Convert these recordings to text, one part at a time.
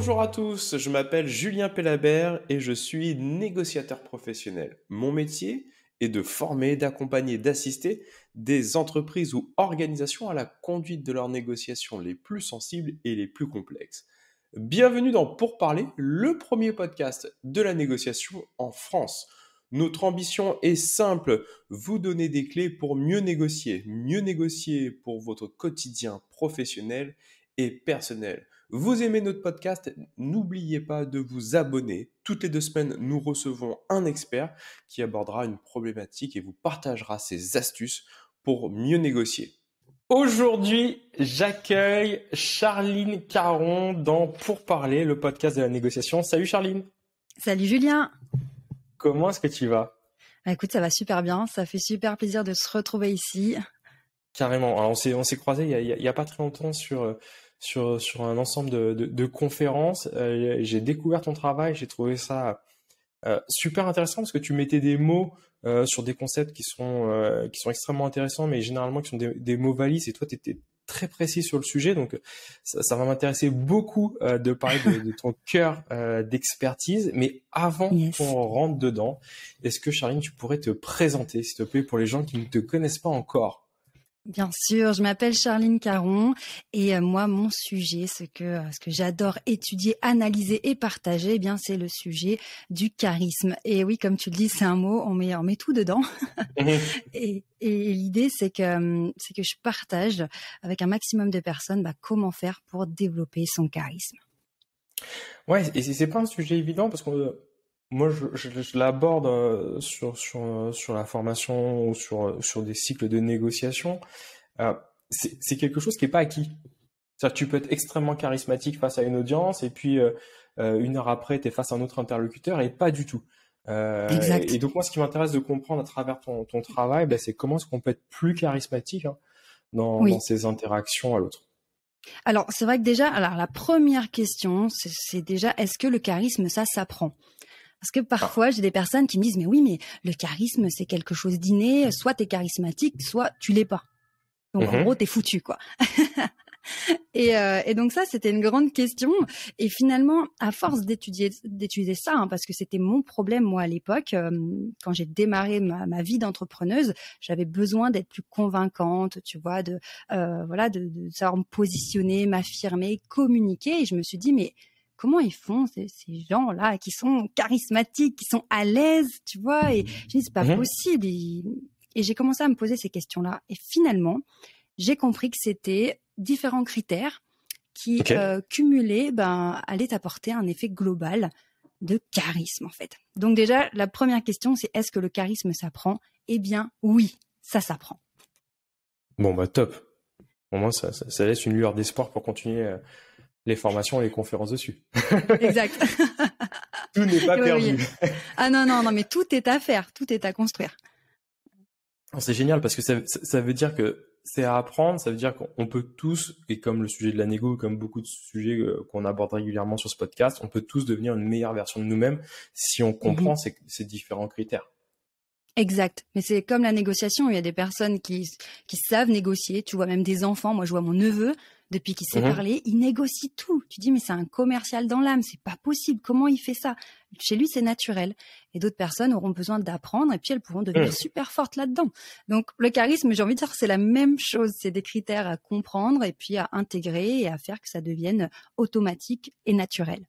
Bonjour à tous, je m'appelle Julien Pellabert et je suis négociateur professionnel. Mon métier est de former, d'accompagner, d'assister des entreprises ou organisations à la conduite de leurs négociations les plus sensibles et les plus complexes. Bienvenue dans Pour Parler, le premier podcast de la négociation en France. Notre ambition est simple, vous donner des clés pour mieux négocier pour votre quotidien professionnel et personnel. Vous aimez notre podcast? N'oubliez pas de vous abonner. Toutes les 2 semaines, nous recevons un expert qui abordera une problématique et vous partagera ses astuces pour mieux négocier. Aujourd'hui, j'accueille Charline Caron dans Pour Parler, le podcast de la négociation. Salut Charline. Salut Julien. Comment est-ce que tu vas? Écoute, ça va super bien. Ça fait super plaisir de se retrouver ici. Carrément. Alors, on s'est croisés il y a pas très longtemps sur un ensemble de conférences. J'ai découvert ton travail, j'ai trouvé ça super intéressant parce que tu mettais des mots sur des concepts qui sont extrêmement intéressants, mais généralement qui sont des mots valises. Et toi, tu étais très précis sur le sujet, donc ça va m'intéresser beaucoup de parler de ton cœur d'expertise. Mais avant qu'on rentre dedans, est-ce que Charline, tu pourrais te présenter, s'il te plaît, pour les gens qui ne te connaissent pas encore? Bien sûr, je m'appelle Charline Caron et moi, mon sujet, ce que j'adore étudier, analyser et partager, eh bien, c'est le sujet du charisme. Et oui, comme tu le dis, c'est un mot, on met tout dedans. Et l'idée, c'est que je partage avec un maximum de personnes comment faire pour développer son charisme. Ouais, et c'est pas un sujet évident parce que moi, je l'aborde sur la formation ou sur des cycles de négociation. C'est quelque chose qui est pas acquis. C'est-à-dire que tu peux être extrêmement charismatique face à une audience et puis une heure après, tu es face à un autre interlocuteur et pas du tout. Exact. Et donc moi, ce qui m'intéresse de comprendre à travers ton travail, c'est comment est-ce qu'on peut être plus charismatique dans ces interactions à l'autre. Alors, c'est vrai que déjà, la première question, c'est déjà, est-ce que le charisme, ça s'apprend? Parce que parfois, j'ai des personnes qui me disent, mais oui, mais le charisme, c'est quelque chose d'inné, soit t'es charismatique, soit tu l'es pas. Donc, en gros, t'es foutu, quoi. Et donc ça, c'était une grande question. Et finalement, à force d'étudier ça, parce que c'était mon problème, moi, à l'époque, quand j'ai démarré ma vie d'entrepreneuse, j'avais besoin d'être plus convaincante, tu vois, de savoir me positionner, m'affirmer, communiquer. Et je me suis dit, mais comment ils font ces gens-là qui sont charismatiques, qui sont à l'aise, tu vois? Et je dis, c'est pas possible. Et j'ai commencé à me poser ces questions-là. Et finalement, j'ai compris que c'était différents critères qui, cumulés, allaient apporter un effet global de charisme, en fait. Donc déjà, la première question, c'est est-ce que le charisme s'apprend? Eh bien, oui, ça s'apprend. Bon, top. Au moins, ça laisse une lueur d'espoir pour continuer les formations et les conférences dessus. Exact. Tout n'est pas perdu. Oui. Ah non, mais tout est à faire, tout est à construire. C'est génial parce que ça veut dire que c'est à apprendre, ça veut dire qu'on peut tous, et comme le sujet de la négo, comme beaucoup de sujets qu'on aborde régulièrement sur ce podcast, on peut tous devenir une meilleure version de nous-mêmes si on comprend ces différents critères. Exact. Mais c'est comme la négociation. Il y a des personnes qui savent négocier. Tu vois, même des enfants. Moi, je vois mon neveu, depuis qu'il sait parler, il négocie tout. Tu dis, mais c'est un commercial dans l'âme. C'est pas possible. Comment il fait ça? Chez lui, c'est naturel. Et d'autres personnes auront besoin d'apprendre et puis elles pourront devenir super fortes là-dedans. Donc, le charisme, j'ai envie de dire, c'est la même chose. C'est des critères à comprendre et puis à intégrer et à faire que ça devienne automatique et naturel.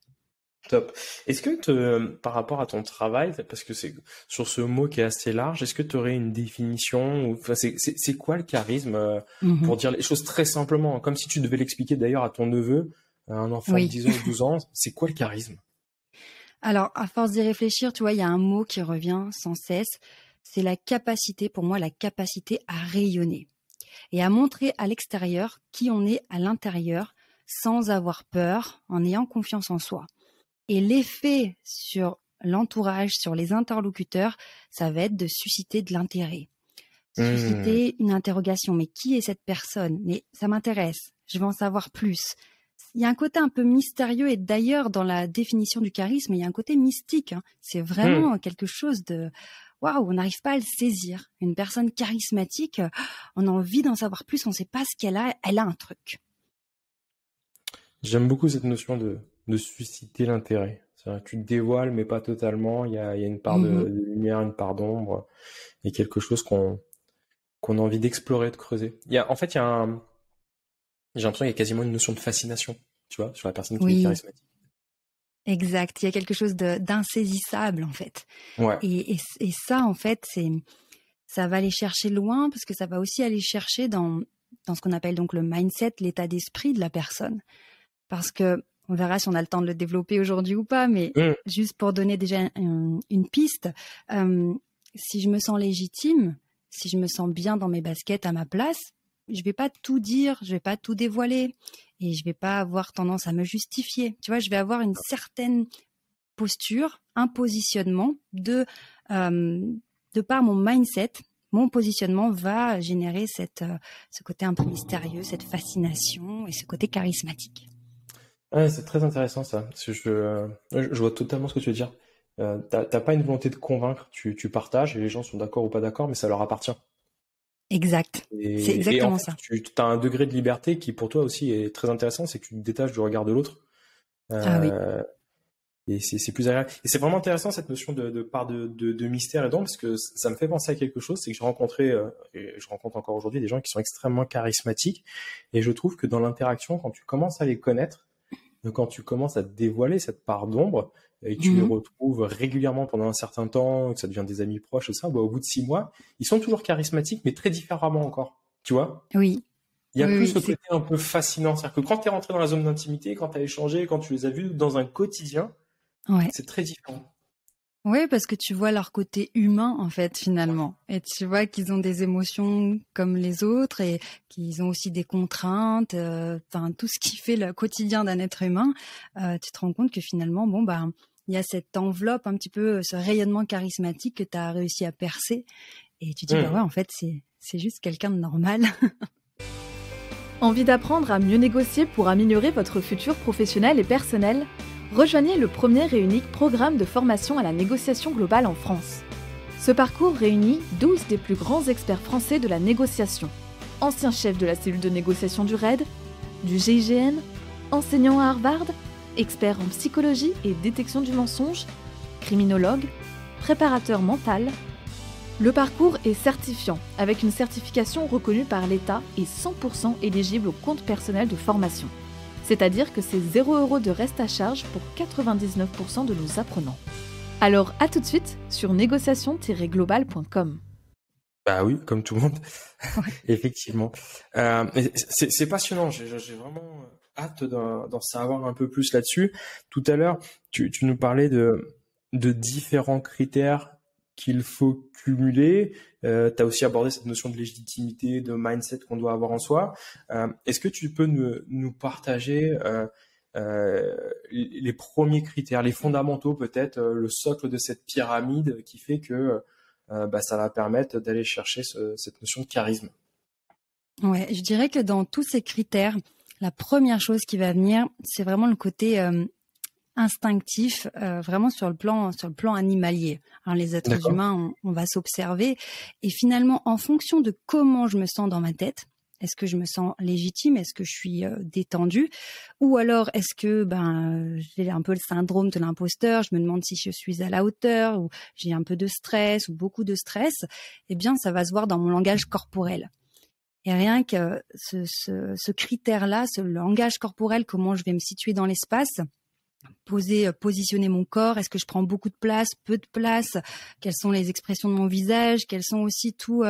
Top. Est-ce que par rapport à ton travail, parce que c'est sur ce mot qui est assez large, est-ce que tu aurais une définition ou, c'est quoi le charisme pour dire les choses très simplement, comme si tu devais l'expliquer d'ailleurs à ton neveu, un enfant de 10 ans ou 12 ans, c'est quoi le charisme? Alors, à force d'y réfléchir, tu vois, il y a un mot qui revient sans cesse, c'est la capacité, pour moi, la capacité à rayonner et à montrer à l'extérieur qui on est à l'intérieur sans avoir peur, en ayant confiance en soi. Et l'effet sur l'entourage, sur les interlocuteurs, ça va être de susciter de l'intérêt. Susciter une interrogation. Mais qui est cette personne? Mais ça m'intéresse. Je veux en savoir plus. Il y a un côté un peu mystérieux et d'ailleurs, dans la définition du charisme, il y a un côté mystique. C'est vraiment quelque chose de... Waouh, on n'arrive pas à le saisir. Une personne charismatique, on a envie d'en savoir plus, on ne sait pas ce qu'elle a. Elle a un truc. J'aime beaucoup cette notion de de susciter l'intérêt. C'est-à-dire que tu te dévoiles, mais pas totalement. Il y a une part de Mhm. lumière, une part d'ombre, et quelque chose qu'on a envie d'explorer, de creuser. En fait, j'ai l'impression qu'il y a quasiment une notion de fascination, tu vois, sur la personne qui est Oui, charismatique. exact. Il y a quelque chose d'insaisissable en fait. Ouais. Et ça, en fait, ça va aller chercher loin parce que ça va aussi aller chercher dans ce qu'on appelle donc le mindset, l'état d'esprit de la personne. Parce que on verra si on a le temps de le développer aujourd'hui ou pas, mais Mmh. juste pour donner déjà une piste, euh, si je me sens légitime, si je me sens bien dans mes baskets à ma place, je vais pas tout dire, je vais pas tout dévoiler et je vais pas avoir tendance à me justifier. Tu vois, je vais avoir une certaine posture, un positionnement euh, de par mon mindset. Mon positionnement va générer ce côté un peu mystérieux, cette fascination et ce côté charismatique. Ouais, c'est très intéressant ça. Parce que je vois totalement ce que tu veux dire. T'as pas une volonté de convaincre, tu partages et les gens sont d'accord ou pas d'accord, mais ça leur appartient. Exact. C'est Et en exactement fait, ça. tu as un degré de liberté qui pour toi aussi est très intéressant, c'est que tu te détaches du regard de l'autre. Ah oui. Euh, et c'est plus agréable. Et c'est vraiment intéressant cette notion de part de mystère et d'ombre, parce que ça me fait penser à quelque chose, c'est que j'ai rencontré, et je rencontre encore aujourd'hui des gens qui sont extrêmement charismatiques, et je trouve que dans l'interaction, quand tu commences à les connaître, quand tu commences à dévoiler cette part d'ombre et que tu les Mhm. retrouves régulièrement pendant un certain temps, que ça devient des amis proches, ça, bah, au bout de 6 mois, ils sont toujours charismatiques, mais très différemment encore. Tu vois? Oui. Il y a Oui, plus oui. ce côté un peu fascinant. C'est-à-dire que quand tu es rentré dans la zone d'intimité, quand tu as échangé, quand tu les as vus dans un quotidien, Ouais. c'est très différent. Oui, parce que tu vois leur côté humain, en fait, finalement. Et tu vois qu'ils ont des émotions comme les autres et qu'ils ont aussi des contraintes, enfin, tout ce qui fait le quotidien d'un être humain. Tu te rends compte que finalement, bon, bah, il y a cette enveloppe, un petit peu, ce rayonnement charismatique que tu as réussi à percer. Et tu dis, bah ouais, Mmh. en fait, c'est juste quelqu'un de normal. Envie d'apprendre à mieux négocier pour améliorer votre futur professionnel et personnel? Rejoignez le premier et unique programme de formation à la négociation globale en France. Ce parcours réunit 12 des plus grands experts français de la négociation. Anciens chefs de la cellule de négociation du RAID, du GIGN, enseignants à Harvard, experts en psychologie et détection du mensonge, criminologues, préparateurs mental. Le parcours est certifiant, avec une certification reconnue par l'État et 100% éligible au compte personnel de formation. C'est-à-dire que c'est 0 € de reste à charge pour 99% de nos apprenants. Alors à tout de suite sur négociation-global.com. Bah oui, comme tout le monde, Ouais. effectivement. Mais c'est passionnant. J'ai vraiment hâte d'en savoir un peu plus là-dessus. Tout à l'heure, tu nous parlais de différents critères qu'il faut cumuler. Tu as aussi abordé cette notion de légitimité, de mindset qu'on doit avoir en soi. Est-ce que tu peux nous partager les premiers critères, les fondamentaux peut-être, le socle de cette pyramide qui fait que bah, ça va permettre d'aller chercher cette notion de charisme. Ouais, je dirais que dans tous ces critères, la première chose qui va venir, c'est vraiment le côté instinctif, vraiment sur le plan animalier. Alors, les êtres D'accord. humains, on va s'observer et finalement, en fonction de comment je me sens dans ma tête, est-ce que je me sens légitime, est-ce que je suis détendue, ou alors est-ce que j'ai un peu le syndrome de l'imposteur, je me demande si je suis à la hauteur, ou j'ai un peu de stress ou beaucoup de stress. Eh bien, ça va se voir dans mon langage corporel. Et rien que ce critère-là, ce langage corporel, comment je vais me situer dans l'espace, positionner mon corps, est-ce que je prends beaucoup de place, peu de place, quelles sont les expressions de mon visage, quels sont aussi tous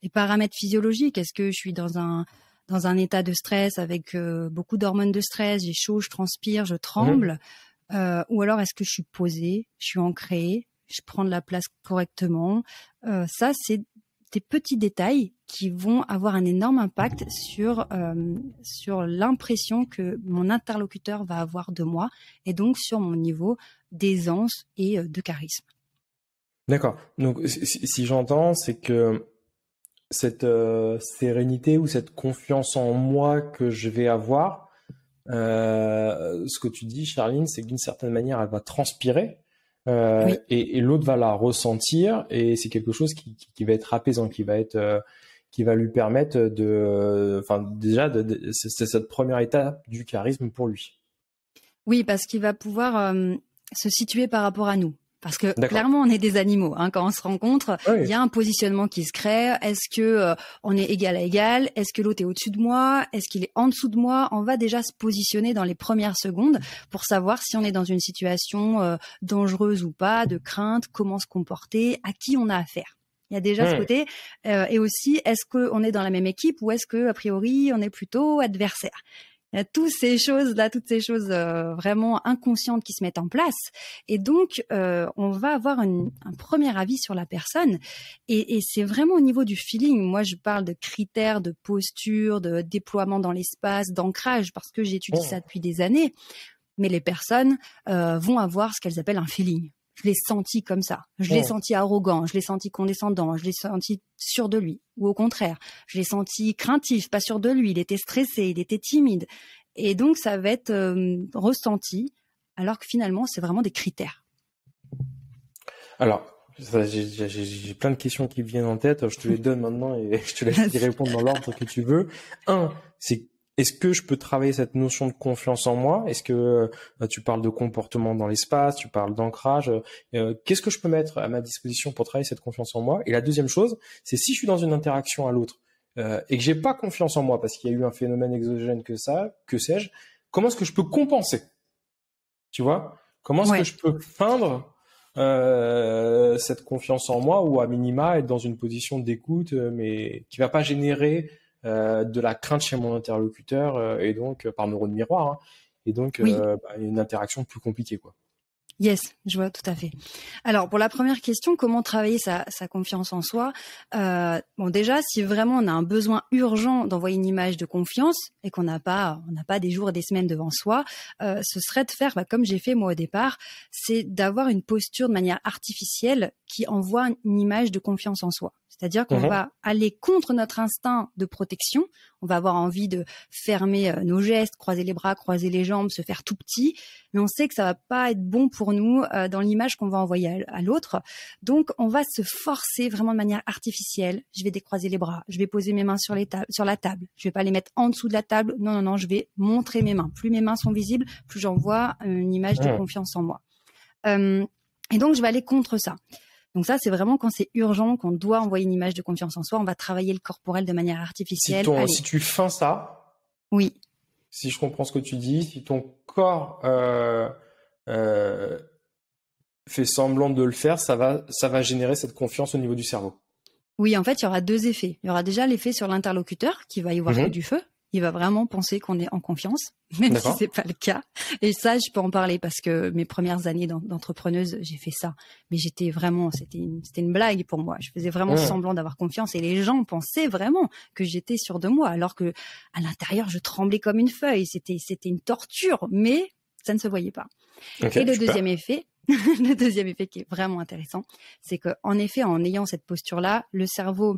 les paramètres physiologiques, est-ce que je suis dans un état de stress avec beaucoup d'hormones de stress, j'ai chaud, je transpire, je Mhm. tremble, ou alors est-ce que je suis posée, je suis ancrée, je prends de la place correctement. Ça, c'est des petits détails qui vont avoir un énorme impact sur l'impression que mon interlocuteur va avoir de moi et donc sur mon niveau d'aisance et de charisme. D'accord. Donc, si j'entends, c'est que cette sérénité ou cette confiance en moi que je vais avoir, ce que tu dis, Charline, c'est que d'une certaine manière, elle va transpirer Oui, et l'autre va la ressentir et c'est quelque chose qui va être apaisant, qui va lui permettre enfin déjà, c'est cette première étape du charisme pour lui. Oui, parce qu'il va pouvoir se situer par rapport à nous. Parce que D'accord. clairement, on est des animaux. Quand on se rencontre, Oui. il y a un positionnement qui se crée. Est-ce que on est égal à égal? Est-ce que l'autre est au-dessus de moi? Est-ce qu'il est en dessous de moi? On va déjà se positionner dans les premières secondes pour savoir si on est dans une situation dangereuse ou pas, de crainte, comment se comporter, à qui on a affaire. Il y a déjà ce côté. Et aussi, est-ce qu'on est dans la même équipe ou est-ce que a priori, on est plutôt adversaire? Il y a toutes ces choses vraiment inconscientes qui se mettent en place. Et donc, on va avoir un premier avis sur la personne. Et c'est vraiment au niveau du feeling. Moi, je parle de critères, de posture, de déploiement dans l'espace, d'ancrage, parce que j'étudie ça depuis des années. Mais les personnes vont avoir ce qu'elles appellent un feeling. Je l'ai senti comme ça. Je l'ai senti arrogant, je l'ai senti condescendant, je l'ai senti sûr de lui. Ou au contraire, je l'ai senti craintif, pas sûr de lui. Il était stressé, il était timide. Et donc, ça va être ressenti, alors que finalement, c'est vraiment des critères. Alors, j'ai plein de questions qui viennent en tête. Je te les donne maintenant et je te laisse y répondre dans l'ordre que tu veux. Est-ce que je peux travailler cette notion de confiance en moi? Est-ce que tu parles de comportement dans l'espace, tu parles d'ancrage? Qu'est-ce que je peux mettre à ma disposition pour travailler cette confiance en moi? Et la deuxième chose, c'est si je suis dans une interaction à l'autre et que j'ai pas confiance en moi parce qu'il y a eu un phénomène exogène que sais-je, comment est-ce que je peux compenser? Tu vois? Comment est-ce que je peux feindre cette confiance en moi ou à minima être dans une position d'écoute mais qui va pas générer de la crainte chez mon interlocuteur et donc par neurone miroir et donc une interaction plus compliquée quoi. Yes, je vois tout à fait. Alors pour la première question, comment travailler sa confiance en soi? Bon déjà, si vraiment on a un besoin urgent d'envoyer une image de confiance et qu'on n'a pas des jours et des semaines devant soi, ce serait de faire comme j'ai fait moi au départ, c'est d'avoir une posture de manière artificielle qui envoie une image de confiance en soi. C'est-à-dire qu'on va aller contre notre instinct de protection. On va avoir envie de fermer nos gestes, croiser les bras, croiser les jambes, se faire tout petit. Mais on sait que ça va pas être bon pour nous dans l'image qu'on va envoyer à l'autre. Donc, on va se forcer vraiment de manière artificielle. Je vais décroiser les bras. Je vais poser mes mains sur la table. Je vais pas les mettre en dessous de la table. Non. Je vais montrer mes mains. Plus mes mains sont visibles, plus j'envoie une image de confiance en moi. Et donc, je vais aller contre ça. Donc ça, c'est vraiment quand c'est urgent, qu'on doit envoyer une image de confiance en soi, on va travailler le corporel de manière artificielle. Si tu feins ça, oui. Si je comprends ce que tu dis, si ton corps fait semblant de le faire, ça va générer cette confiance au niveau du cerveau. Oui, en fait, il y aura deux effets. Il y aura déjà l'effet sur l'interlocuteur qui va y voir que du feu. Il va vraiment penser qu'on est en confiance, même si c'est pas le cas. Et ça, je peux en parler parce que mes premières années d'entrepreneuse, j'ai fait ça. Mais c'était une blague pour moi. Je faisais vraiment semblant d'avoir confiance et les gens pensaient vraiment que j'étais sûre de moi, alors que à l'intérieur, je tremblais comme une feuille. C'était une torture, mais ça ne se voyait pas. Okay, et le deuxième effet qui est vraiment intéressant, c'est que en effet, en ayant cette posture-là, le cerveau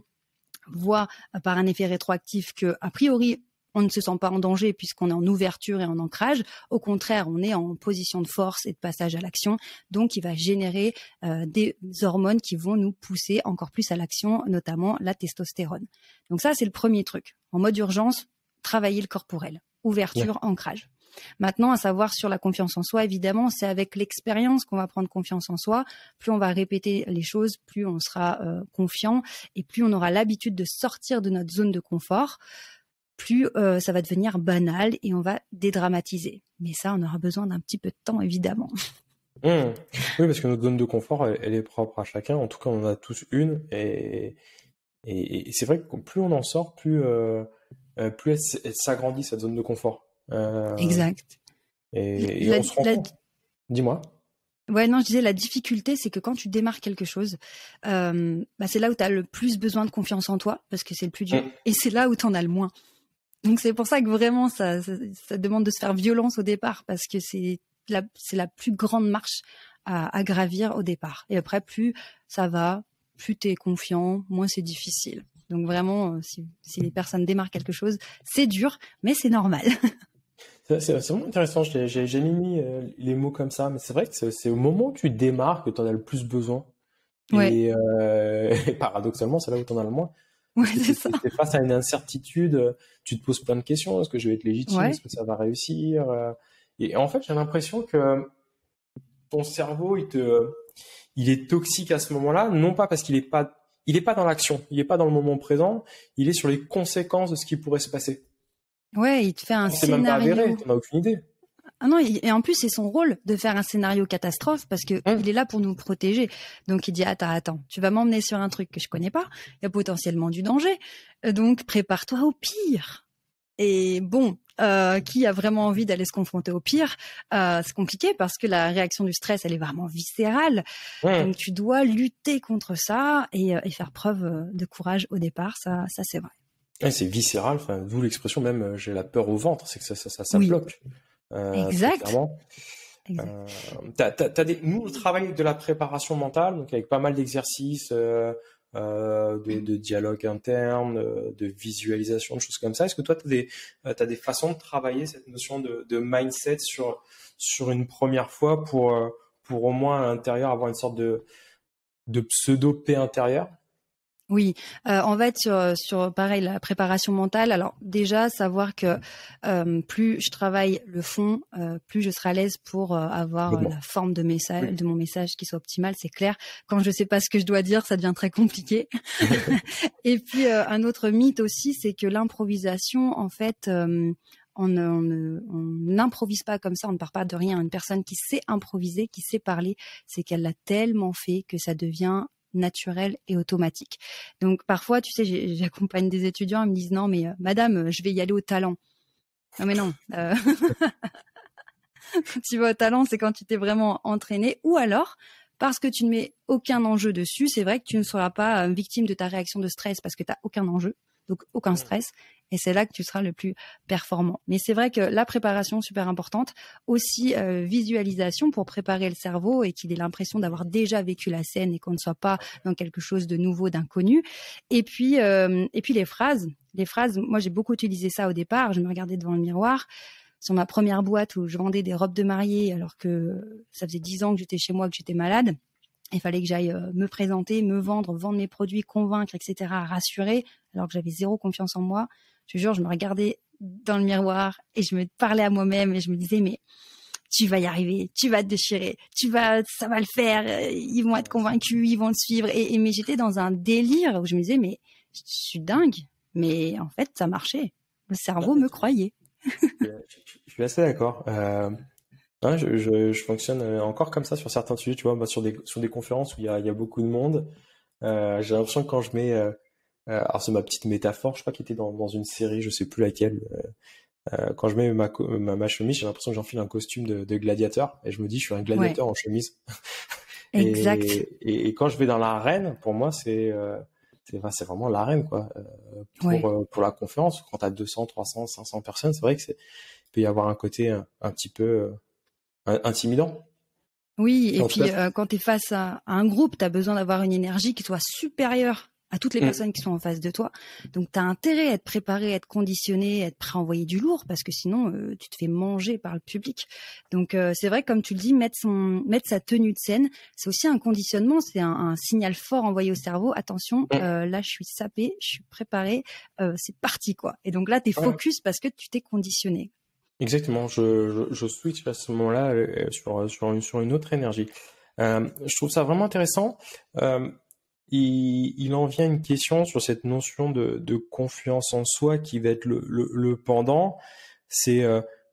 voit par un effet rétroactif que, a priori, on ne se sent pas en danger puisqu'on est en ouverture et en ancrage. Au contraire, on est en position de force et de passage à l'action. Donc, il va générer des hormones qui vont nous pousser encore plus à l'action, notamment la testostérone. Donc ça, c'est le premier truc. En mode urgence, travailler le corporel. Ouverture, ancrage. Maintenant, à savoir sur la confiance en soi, évidemment, c'est avec l'expérience qu'on va prendre confiance en soi. Plus on va répéter les choses, plus on sera confiant et plus on aura l'habitude de sortir de notre zone de confort. Plus ça va devenir banal et on va dédramatiser. Mais ça, on aura besoin d'un petit peu de temps, évidemment. Oui, parce que notre zone de confort, elle est propre à chacun. En tout cas, on en a tous une. Et c'est vrai que plus on en sort, plus elle s'agrandit, cette zone de confort. Exact. Et on se rend compte. Dis-moi. Ouais, non, je disais, la difficulté, c'est que quand tu démarres quelque chose, c'est là où tu as le plus besoin de confiance en toi, parce que c'est le plus dur. Et c'est là où tu en as le moins. Donc, c'est pour ça que vraiment, ça demande de se faire violence au départ, parce que c'est la plus grande marche à gravir au départ. Et après, plus ça va, plus tu es confiant, moins c'est difficile. Donc, vraiment, si les personnes démarrent quelque chose, c'est dur, mais c'est normal. C'est vraiment intéressant, j'ai mis les mots comme ça, mais c'est vrai que c'est au moment où tu démarres que tu en as le plus besoin. Et paradoxalement, c'est là où tu en as le moins. Ouais, c'est ça. Tu es face à une incertitude, tu te poses plein de questions, est-ce que je vais être légitime, est-ce que ça va réussir Et en fait, j'ai l'impression que ton cerveau, il est toxique à ce moment-là, non pas parce il est pas dans l'action, il est pas dans le moment présent, il est sur les conséquences de ce qui pourrait se passer. Ouais, il te fait un C'est même pas avéré, scénario. t'en as aucune idée. Ah non, et en plus, c'est son rôle de faire un scénario catastrophe parce que Hum. il est là pour nous protéger. Donc, il dit, attends, tu vas m'emmener sur un truc que je connais pas. Il y a potentiellement du danger. Donc, prépare-toi au pire. Et bon, qui a vraiment envie d'aller se confronter au pire? C'est compliqué parce que la réaction du stress, elle est vraiment viscérale. Hum. Donc, tu dois lutter contre ça et faire preuve de courage au départ. Ça c'est vrai. Ouais, c'est viscéral, enfin, d'où l'expression même j'ai la peur au ventre, c'est que ça Oui, bloque. Très exact. clairement. Exact. Nous, on travaille avec de la préparation mentale, donc avec pas mal d'exercices, de dialogue interne, de visualisation, de choses comme ça. Est-ce que toi, t'as des façons de travailler cette notion de mindset sur une première fois pour au moins à l'intérieur avoir une sorte de pseudo-paix intérieure? Oui, on va être sur pareil la préparation mentale. Alors déjà savoir que plus je travaille le fond, plus je serai à l'aise pour avoir Complètement. la forme de Oui. de mon message qui soit optimale, c'est clair. Quand je sais pas ce que je dois dire, ça devient très compliqué. Et puis un autre mythe aussi, c'est que l'improvisation, en fait, on n'improvise pas comme ça, on ne part pas de rien. Une personne qui sait improviser, qui sait parler, c'est qu'elle l'a tellement fait que ça devient naturel et automatique. Donc parfois, tu sais, j'accompagne des étudiants, ils me disent non, mais madame, je vais y aller au talent. Non mais non, quand tu vas au talent, c'est quand tu t'es vraiment entraîné, ou alors parce que tu ne mets aucun enjeu dessus, c'est vrai que tu ne seras pas victime de ta réaction de stress parce que tu n'as aucun enjeu, donc aucun stress, et c'est là que tu seras le plus performant. Mais c'est vrai que la préparation, super importante, aussi visualisation pour préparer le cerveau et qu'il ait l'impression d'avoir déjà vécu la scène et qu'on ne soit pas dans quelque chose de nouveau, d'inconnu. Et puis les phrases. Les phrases, moi j'ai beaucoup utilisé ça au départ, je me regardais devant le miroir, sur ma première boîte où je vendais des robes de mariée alors que ça faisait 10 ans que j'étais chez moi, que j'étais malade. Il fallait que j'aille me présenter, me vendre mes produits, convaincre, etc., rassurer, alors que j'avais zéro confiance en moi. Je te jure, je me regardais dans le miroir et je me parlais à moi-même et je me disais, mais tu vas y arriver, tu vas te déchirer, ça va le faire, ils vont être convaincus, ils vont te suivre. Mais j'étais dans un délire où je me disais, mais je suis dingue. Mais en fait, ça marchait. Le cerveau me croyait. Je suis assez d'accord. Ouais, je fonctionne encore comme ça sur certains sujets, tu vois, bah, sur des conférences où il y a beaucoup de monde. J'ai l'impression que quand je mets, alors c'est ma petite métaphore, je crois qu'il était dans une série, je sais plus laquelle. Quand je mets ma chemise, j'ai l'impression que j'enfile un costume de gladiateur et je me dis, je suis un Ouais, gladiateur en chemise. exact. Et quand je vais dans l'arène, pour moi, c'est vraiment l'arène, quoi. Ouais. Pour la conférence, quand t'as 200, 300, 500 personnes, c'est vrai que il peut y avoir un côté un petit peu intimidant. Oui, et En tout cas, puis quand tu es face à un groupe, tu as besoin d'avoir une énergie qui soit supérieure à toutes les mm, personnes qui sont en face de toi. Donc tu as intérêt à être préparé, à être conditionné, à être prêt à envoyer du lourd parce que sinon tu te fais manger par le public. Donc c'est vrai, comme tu le dis, mettre sa tenue de scène, c'est aussi un conditionnement, c'est un signal fort envoyé au cerveau. Attention, mm, là je suis sapé, je suis préparé, c'est parti quoi. Et donc là tu es ouais, focus parce que tu t'es conditionné. exactement. Je switch à ce moment-là sur une autre énergie. Je trouve ça vraiment intéressant. Euh, il en vient une question sur cette notion de confiance en soi qui va être le pendant. C'est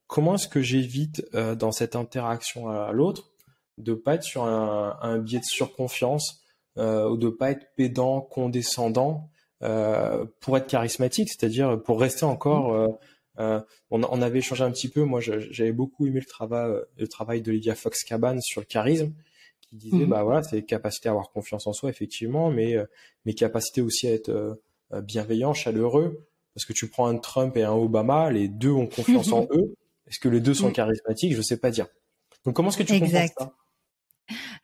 comment est-ce que j'évite dans cette interaction à l'autre de pas être sur un biais de surconfiance ou de pas être pédant, condescendant pour être charismatique, c'est-à-dire pour rester Mmh. encore. On avait échangé un petit peu. Moi, j'avais beaucoup aimé le travail d'Olivia Fox-Cabane sur le charisme qui disait, Mmh. bah voilà, c'est capacité à avoir confiance en soi, effectivement, mais capacité aussi à être bienveillant, chaleureux. Parce que tu prends un Trump et un Obama, les deux ont confiance en eux. Est-ce que les deux sont Mmh. charismatiques? Je sais pas dire. Donc, comment est-ce que tu comprends Exact. ça?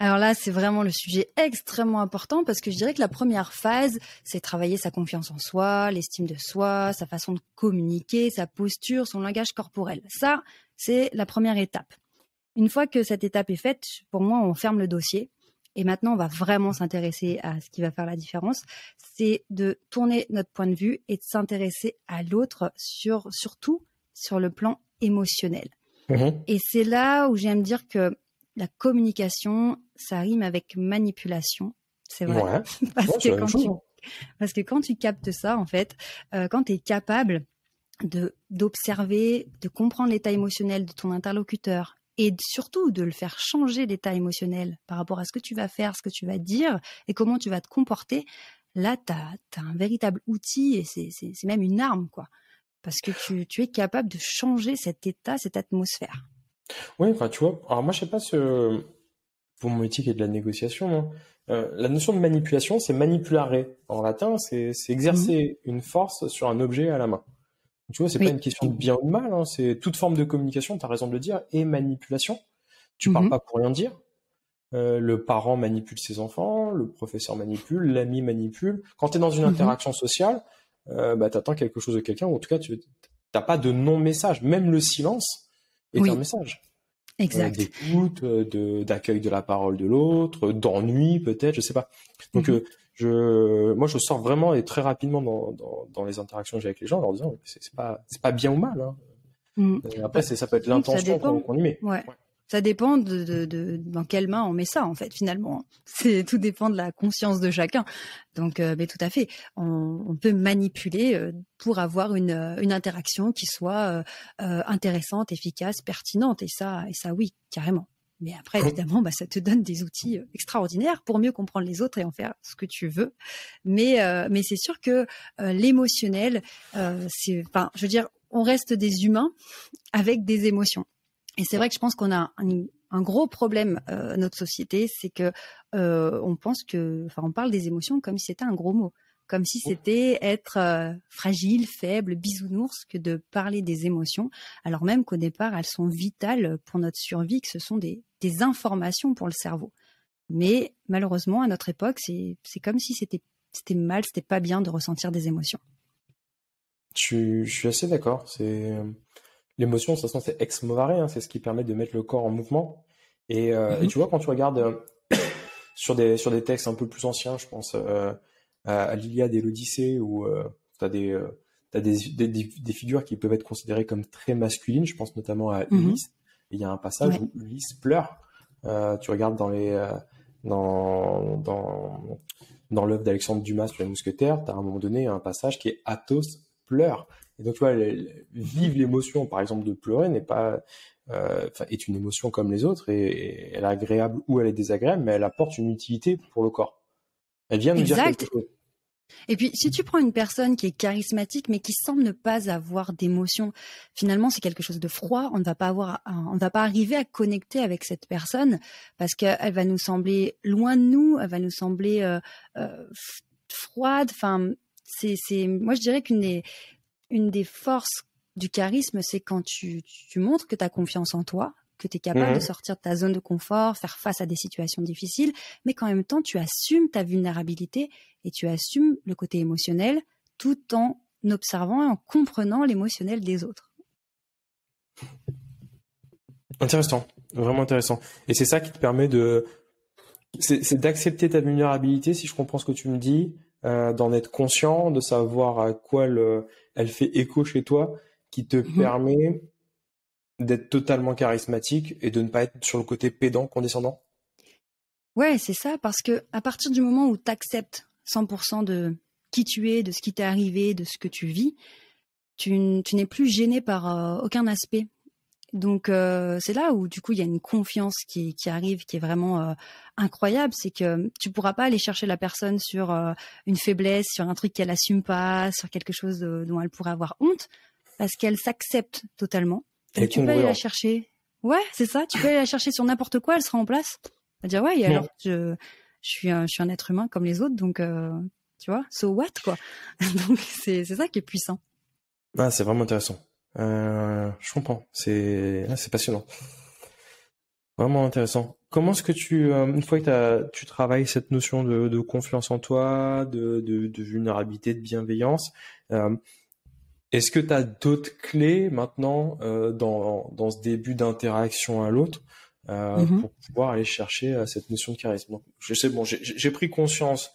Alors là, c'est vraiment le sujet extrêmement important parce que je dirais que la première phase, c'est travailler sa confiance en soi, l'estime de soi, sa façon de communiquer, sa posture, son langage corporel. Ça, c'est la première étape. Une fois que cette étape est faite, pour moi, on ferme le dossier. Et maintenant, on va vraiment s'intéresser à ce qui va faire la différence. C'est de tourner notre point de vue et de s'intéresser à l'autre surtout sur le plan émotionnel. Mhm. Et c'est là où j'aime dire que la communication, ça rime avec manipulation. C'est vrai. Ouais, Parce ouais, c'est que la même chose. Hein. parce que quand tu captes ça, en fait, quand tu es capable d'observer, de comprendre l'état émotionnel de ton interlocuteur et surtout de le faire changer l'état émotionnel par rapport à ce que tu vas faire, ce que tu vas dire et comment tu vas te comporter, là, tu as un véritable outil et c'est même une arme, quoi. Parce que tu es capable de changer cet état, cette atmosphère. Oui, enfin, tu vois, alors moi, je sais pas pour mon métier qui est de la négociation, hein, la notion de manipulation, c'est manipulare. En latin, c'est Mhm. exercer une force sur un objet à la main. Tu vois, c'est pas Oui. une question de bien ou de mal, hein, c'est toute forme de communication, tu as raison de le dire, et manipulation. Tu parles Mhm. pas pour rien dire. Le parent manipule ses enfants, le professeur manipule, l'ami manipule. Quand tu es dans une Mhm. interaction sociale, bah, tu attends quelque chose de quelqu'un, ou en tout cas, tu n'as pas de non-message. Même le silence est un Oui, message. exact. D'écoute, d'accueil de la parole de l'autre, d'ennui peut-être, je sais pas. Donc Mhm. moi je sors vraiment et très rapidement dans les interactions que j'ai avec les gens en leur disant c'est pas bien ou mal. Hein. Mhm. Après Bah, ça peut être oui, ça l'intention dépend. qu'on y met. Ouais. Ouais. Ça dépend dans quelle main on met ça, en fait, finalement. C'est tout dépend de la conscience de chacun. Donc, mais tout à fait. On peut manipuler pour avoir une interaction qui soit intéressante, efficace, pertinente. Et ça, oui, carrément. Mais après, évidemment, bah, ça te donne des outils extraordinaires pour mieux comprendre les autres et en faire ce que tu veux. Mais c'est sûr que l'émotionnel, enfin, je veux dire, on reste des humains avec des émotions. Et c'est vrai que je pense qu'on a un gros problème notre société, c'est que on pense que, enfin, on parle des émotions comme si c'était un gros mot, comme si c'était être fragile, faible, bisounours, que de parler des émotions, alors même qu'au départ elles sont vitales pour notre survie, que ce sont des informations pour le cerveau. Mais malheureusement à notre époque, c'est comme si c'était mal, c'était pas bien de ressentir des émotions. Je suis assez d'accord. C'est l'émotion, de toute façon, c'est ex movare, hein, c'est ce qui permet de mettre le corps en mouvement. Et Mhm. tu vois, quand tu regardes sur des textes un peu plus anciens, je pense à l'Iliade et l'Odyssée, où tu as t'as des figures qui peuvent être considérées comme très masculines. Je pense notamment à Mhm. Ulysse. Et il y a un passage Ouais. où Ulysse pleure. Tu regardes dans, dans, dans l'œuvre d'Alexandre Dumas sur les mousquetaires, tu as à un moment donné un passage qui est Athos pleure. Et donc, tu vois, vivre l'émotion, par exemple, de pleurer n'est pas, est une émotion comme les autres et elle est agréable ou elle est désagréable, mais elle apporte une utilité pour le corps. Elle vient nous dire quelque Exact. chose. Et puis, si tu prends une personne qui est charismatique, mais qui semble ne pas avoir d'émotion, finalement, c'est quelque chose de froid. On ne va pas arriver à connecter avec cette personne parce qu'elle va nous sembler loin de nous, elle va nous sembler froide. Enfin, moi, je dirais une des forces du charisme, c'est quand tu montres que tu as confiance en toi, que tu es capable de Mhm. sortir de ta zone de confort, faire face à des situations difficiles, mais qu'en même temps, tu assumes ta vulnérabilité et tu assumes le côté émotionnel tout en observant et en comprenant l'émotionnel des autres. Intéressant, vraiment intéressant. Et c'est ça qui te permet c'est d'accepter ta vulnérabilité, si je comprends ce que tu me dis, d'en être conscient, de savoir à quoi elle fait écho chez toi, qui te Mhm. permet d'être totalement charismatique et de ne pas être sur le côté pédant, condescendant. Ouais, c'est ça, parce que à partir du moment où tu acceptes 100% de qui tu es, de ce qui t'est arrivé, de ce que tu vis, tu n'es plus gêné par aucun aspect. Donc c'est là où du coup il y a une confiance qui arrive, qui est vraiment incroyable. C'est que tu pourras pas aller chercher la personne sur une faiblesse, sur un truc qu'elle assume pas, sur quelque chose dont elle pourrait avoir honte, parce qu'elle s'accepte totalement. Elle Donc est tu peux aller la congruente. chercher. Ouais, c'est ça. Tu peux aller la chercher sur n'importe quoi, elle sera en place. Elle va dire ouais. Et Hmm. alors je suis un être humain comme les autres, donc tu vois, so what quoi. Donc c'est ça qui est puissant. Ah, c'est vraiment intéressant. Je comprends. C'est passionnant. Vraiment intéressant. Comment est-ce que une fois que tu travailles cette notion de confiance en toi, de vulnérabilité, de bienveillance, euh, est-ce que tu as d'autres clés maintenant dans ce début d'interaction à l'autre Mhm. pour pouvoir aller chercher cette notion de charisme? Donc, je sais, bon, j'ai pris conscience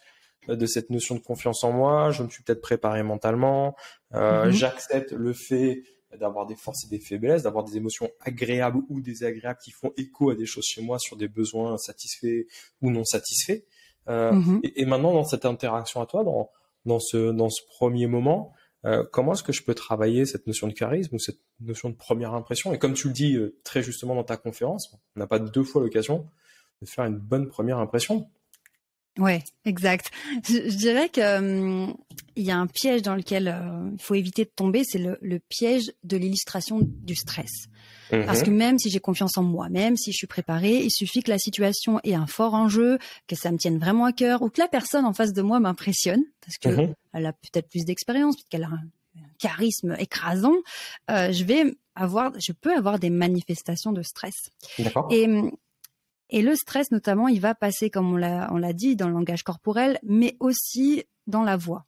de cette notion de confiance en moi, je me suis peut-être préparé mentalement, Mhm. j'accepte le fait d'avoir des forces et des faiblesses, d'avoir des émotions agréables ou désagréables qui font écho à des choses chez moi sur des besoins satisfaits ou non satisfaits. Mhm. Et maintenant, dans cette interaction à toi, dans ce premier moment, comment est-ce que je peux travailler cette notion de charisme ou cette notion de première impression? Et comme tu le dis très justement dans ta conférence, on n'a pas deux fois l'occasion de faire une bonne première impression. Ouais, exact. Je dirais que il y a un piège dans lequel il faut éviter de tomber, c'est le piège de l'illustration du stress. Parce que même si j'ai confiance en moi, même si je suis préparée, il suffit que la situation ait un fort enjeu, que ça me tienne vraiment à cœur, ou que la personne en face de moi m'impressionne, parce que elle a peut-être plus d'expérience, peut-être qu'elle a un charisme écrasant. Je peux avoir des manifestations de stress. D'accord. Et le stress, notamment, il va passer, comme on l'a dit, dans le langage corporel, mais aussi dans la voix.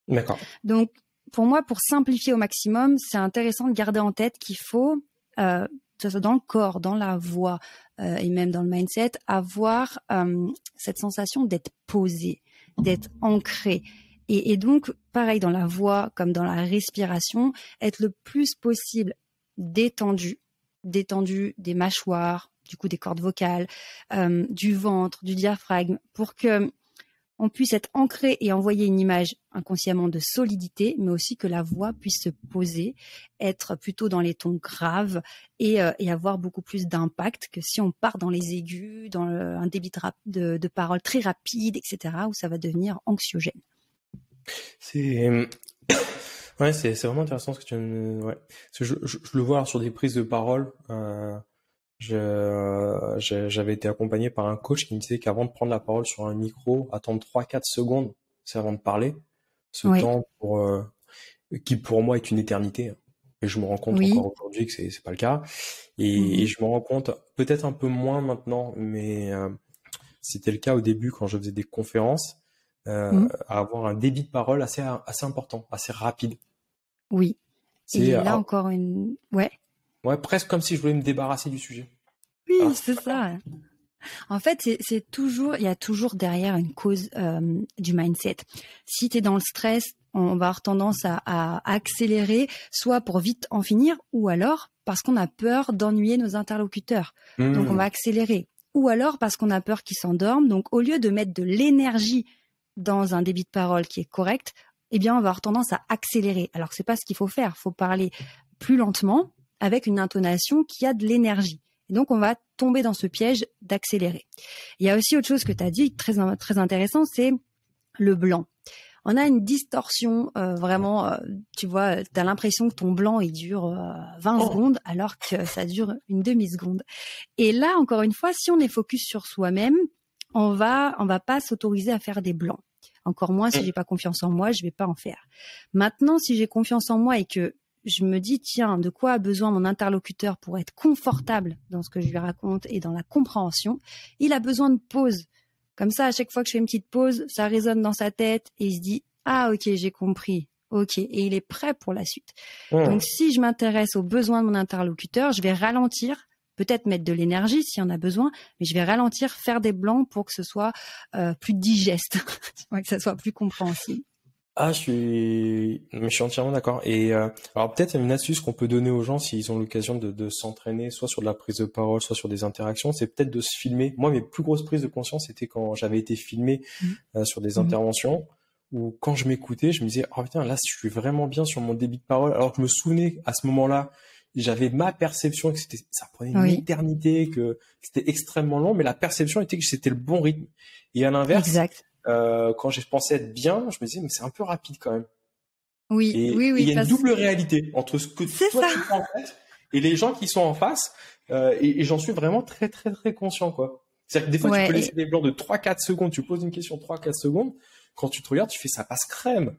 D'accord. Donc, pour moi, pour simplifier au maximum, c'est intéressant de garder en tête qu'il faut, que ce soit dans le corps, dans la voix et même dans le mindset, avoir cette sensation d'être posé, d'être ancré. Et donc, pareil dans la voix comme dans la respiration, être le plus possible détendu des mâchoires, du coup des cordes vocales, du ventre, du diaphragme, pour que on puisse être ancré et envoyer une image inconsciemment de solidité, mais aussi que la voix puisse se poser, être plutôt dans les tons graves et avoir beaucoup plus d'impact que si on part dans les aigus, dans un débit de parole très rapide, etc., où ça va devenir anxiogène. Ouais, c'est vraiment intéressant ce que tu ouais. Parce que je le vois sur des prises de parole. J'avais été accompagné par un coach qui me disait qu'avant de prendre la parole sur un micro, attendre 3-4 secondes, c'est avant de parler. Ce temps qui pour moi est une éternité. Et je me rends compte encore aujourd'hui que c'est pas le cas. Et je me rends compte, peut-être un peu moins maintenant, mais c'était le cas au début quand je faisais des conférences, à avoir un débit de parole assez important, assez rapide. Oui. Et là encore une... Ouais, presque comme si je voulais me débarrasser du sujet. Oui, c'est ça. En fait, il y a toujours derrière une cause du mindset. Si tu es dans le stress, on va avoir tendance à accélérer, soit pour vite en finir, ou alors parce qu'on a peur d'ennuyer nos interlocuteurs. Donc on va accélérer. Ou alors parce qu'on a peur qu'ils s'endorment. Donc au lieu de mettre de l'énergie dans un débit de parole qui est correct, eh bien on va avoir tendance à accélérer. Alors que c'est pas ce qu'il faut faire. Il faut parler plus lentement, avec une intonation qui a de l'énergie. Et donc, on va tomber dans ce piège d'accélérer. Il y a aussi autre chose que tu as dit, très, très intéressant, c'est le blanc. On a une distorsion, vraiment, tu vois, tu as l'impression que ton blanc, il dure 20 secondes, alors que ça dure une demi-seconde. Et là, encore une fois, si on est focus sur soi-même, on va pas s'autoriser à faire des blancs. Encore moins si j'ai pas confiance en moi, je vais pas en faire. Maintenant, si j'ai confiance en moi et que je me dis, tiens, de quoi a besoin mon interlocuteur pour être confortable dans ce que je lui raconte et dans la compréhension? Il a besoin de pause. Comme ça, à chaque fois que je fais une petite pause, ça résonne dans sa tête et il se dit, ah, ok, j'ai compris. Ok. Et il est prêt pour la suite. Donc, si je m'intéresse aux besoins de mon interlocuteur, je vais ralentir, peut-être mettre de l'énergie s'il y en a besoin, mais je vais ralentir, faire des blancs pour que ce soit plus digeste, que ça soit plus compréhensible. Je suis entièrement d'accord. Et alors peut-être une astuce qu'on peut donner aux gens s'ils ont l'occasion de s'entraîner, soit sur de la prise de parole, soit sur des interactions, c'est peut-être de se filmer. Moi, mes plus grosses prises de conscience, c'était quand j'avais été filmé sur des interventions, où quand je m'écoutais, je me disais, oh putain, là, je suis vraiment bien sur mon débit de parole. Alors que je me souvenais à ce moment-là, j'avais ma perception que ça prenait une éternité, que c'était extrêmement long, mais la perception était que c'était le bon rythme. Et à l'inverse. Exact. Quand j'ai pensé être bien, je me disais, mais c'est un peu rapide quand même. Oui. Il y a une double réalité entre ce que toi tu prends en fait et les gens qui sont en face. Et j'en suis vraiment très, très, très conscient, quoi. C'est-à-dire que des fois, tu peux laisser des blancs de 3-4 secondes. Tu poses une question 3-4 secondes. Quand tu te regardes, tu fais ça passe crème.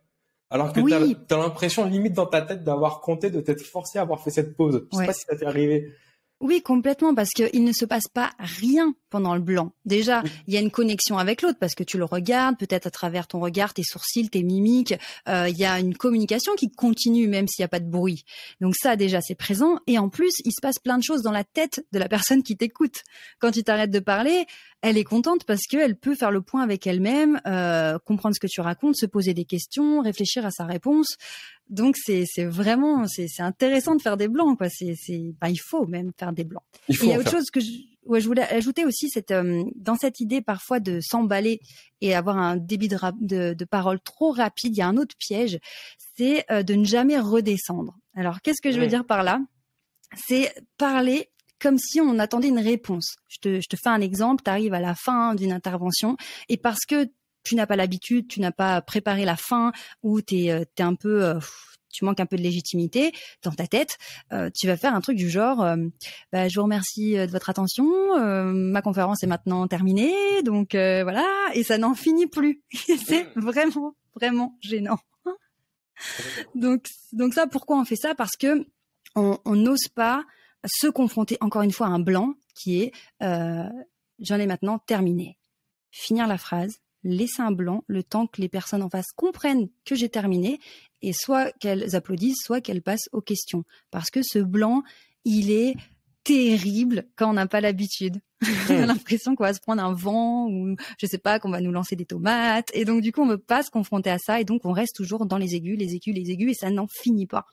Alors que t'as l'impression limite dans ta tête d'avoir compté, de t'être forcé à avoir fait cette pause. Je sais pas si ça t'est arrivé. Oui, complètement, parce qu'il ne se passe pas rien pendant le blanc. Déjà, il y a une connexion avec l'autre parce que tu le regardes, peut-être à travers ton regard, tes sourcils, tes mimiques. Il y a une communication qui continue même s'il n'y a pas de bruit. Donc ça, déjà, c'est présent. Et en plus, il se passe plein de choses dans la tête de la personne qui t'écoute. Quand tu t'arrêtes de parler, elle est contente parce qu'elle peut faire le point avec elle-même, comprendre ce que tu racontes, se poser des questions, réfléchir à sa réponse. Donc c'est vraiment c'est intéressant de faire des blancs, quoi. Il faut même faire des blancs. Il Et faut il y en a autre faire. chose que je voulais ajouter aussi, dans cette idée parfois de s'emballer et avoir un débit de parole trop rapide, il y a un autre piège, c'est de ne jamais redescendre. Alors qu'est-ce que je veux dire par là? C'est parler comme si on attendait une réponse. Je te fais un exemple, tu arrives à la fin d'une intervention et parce que tu n'as pas l'habitude, tu n'as pas préparé la fin ou t'es un peu tu manques un peu de légitimité dans ta tête, tu vas faire un truc du genre je vous remercie de votre attention, ma conférence est maintenant terminée, donc voilà, et ça n'en finit plus. C'est vraiment vraiment gênant. Donc ça, pourquoi on fait ça? Parce que on n'ose pas se confronter encore une fois à un blanc qui est j'en ai maintenant terminé. Finir la phrase, laisser un blanc le temps que les personnes en face comprennent que j'ai terminé et soit qu'elles applaudissent, soit qu'elles passent aux questions. Parce que ce blanc, il est terrible quand on n'a pas l'habitude. On a l'impression qu'on va se prendre un vent ou je sais pas, qu'on va nous lancer des tomates. Et donc du coup, on veut pas se confronter à ça et donc on reste toujours dans les aigus et ça n'en finit pas.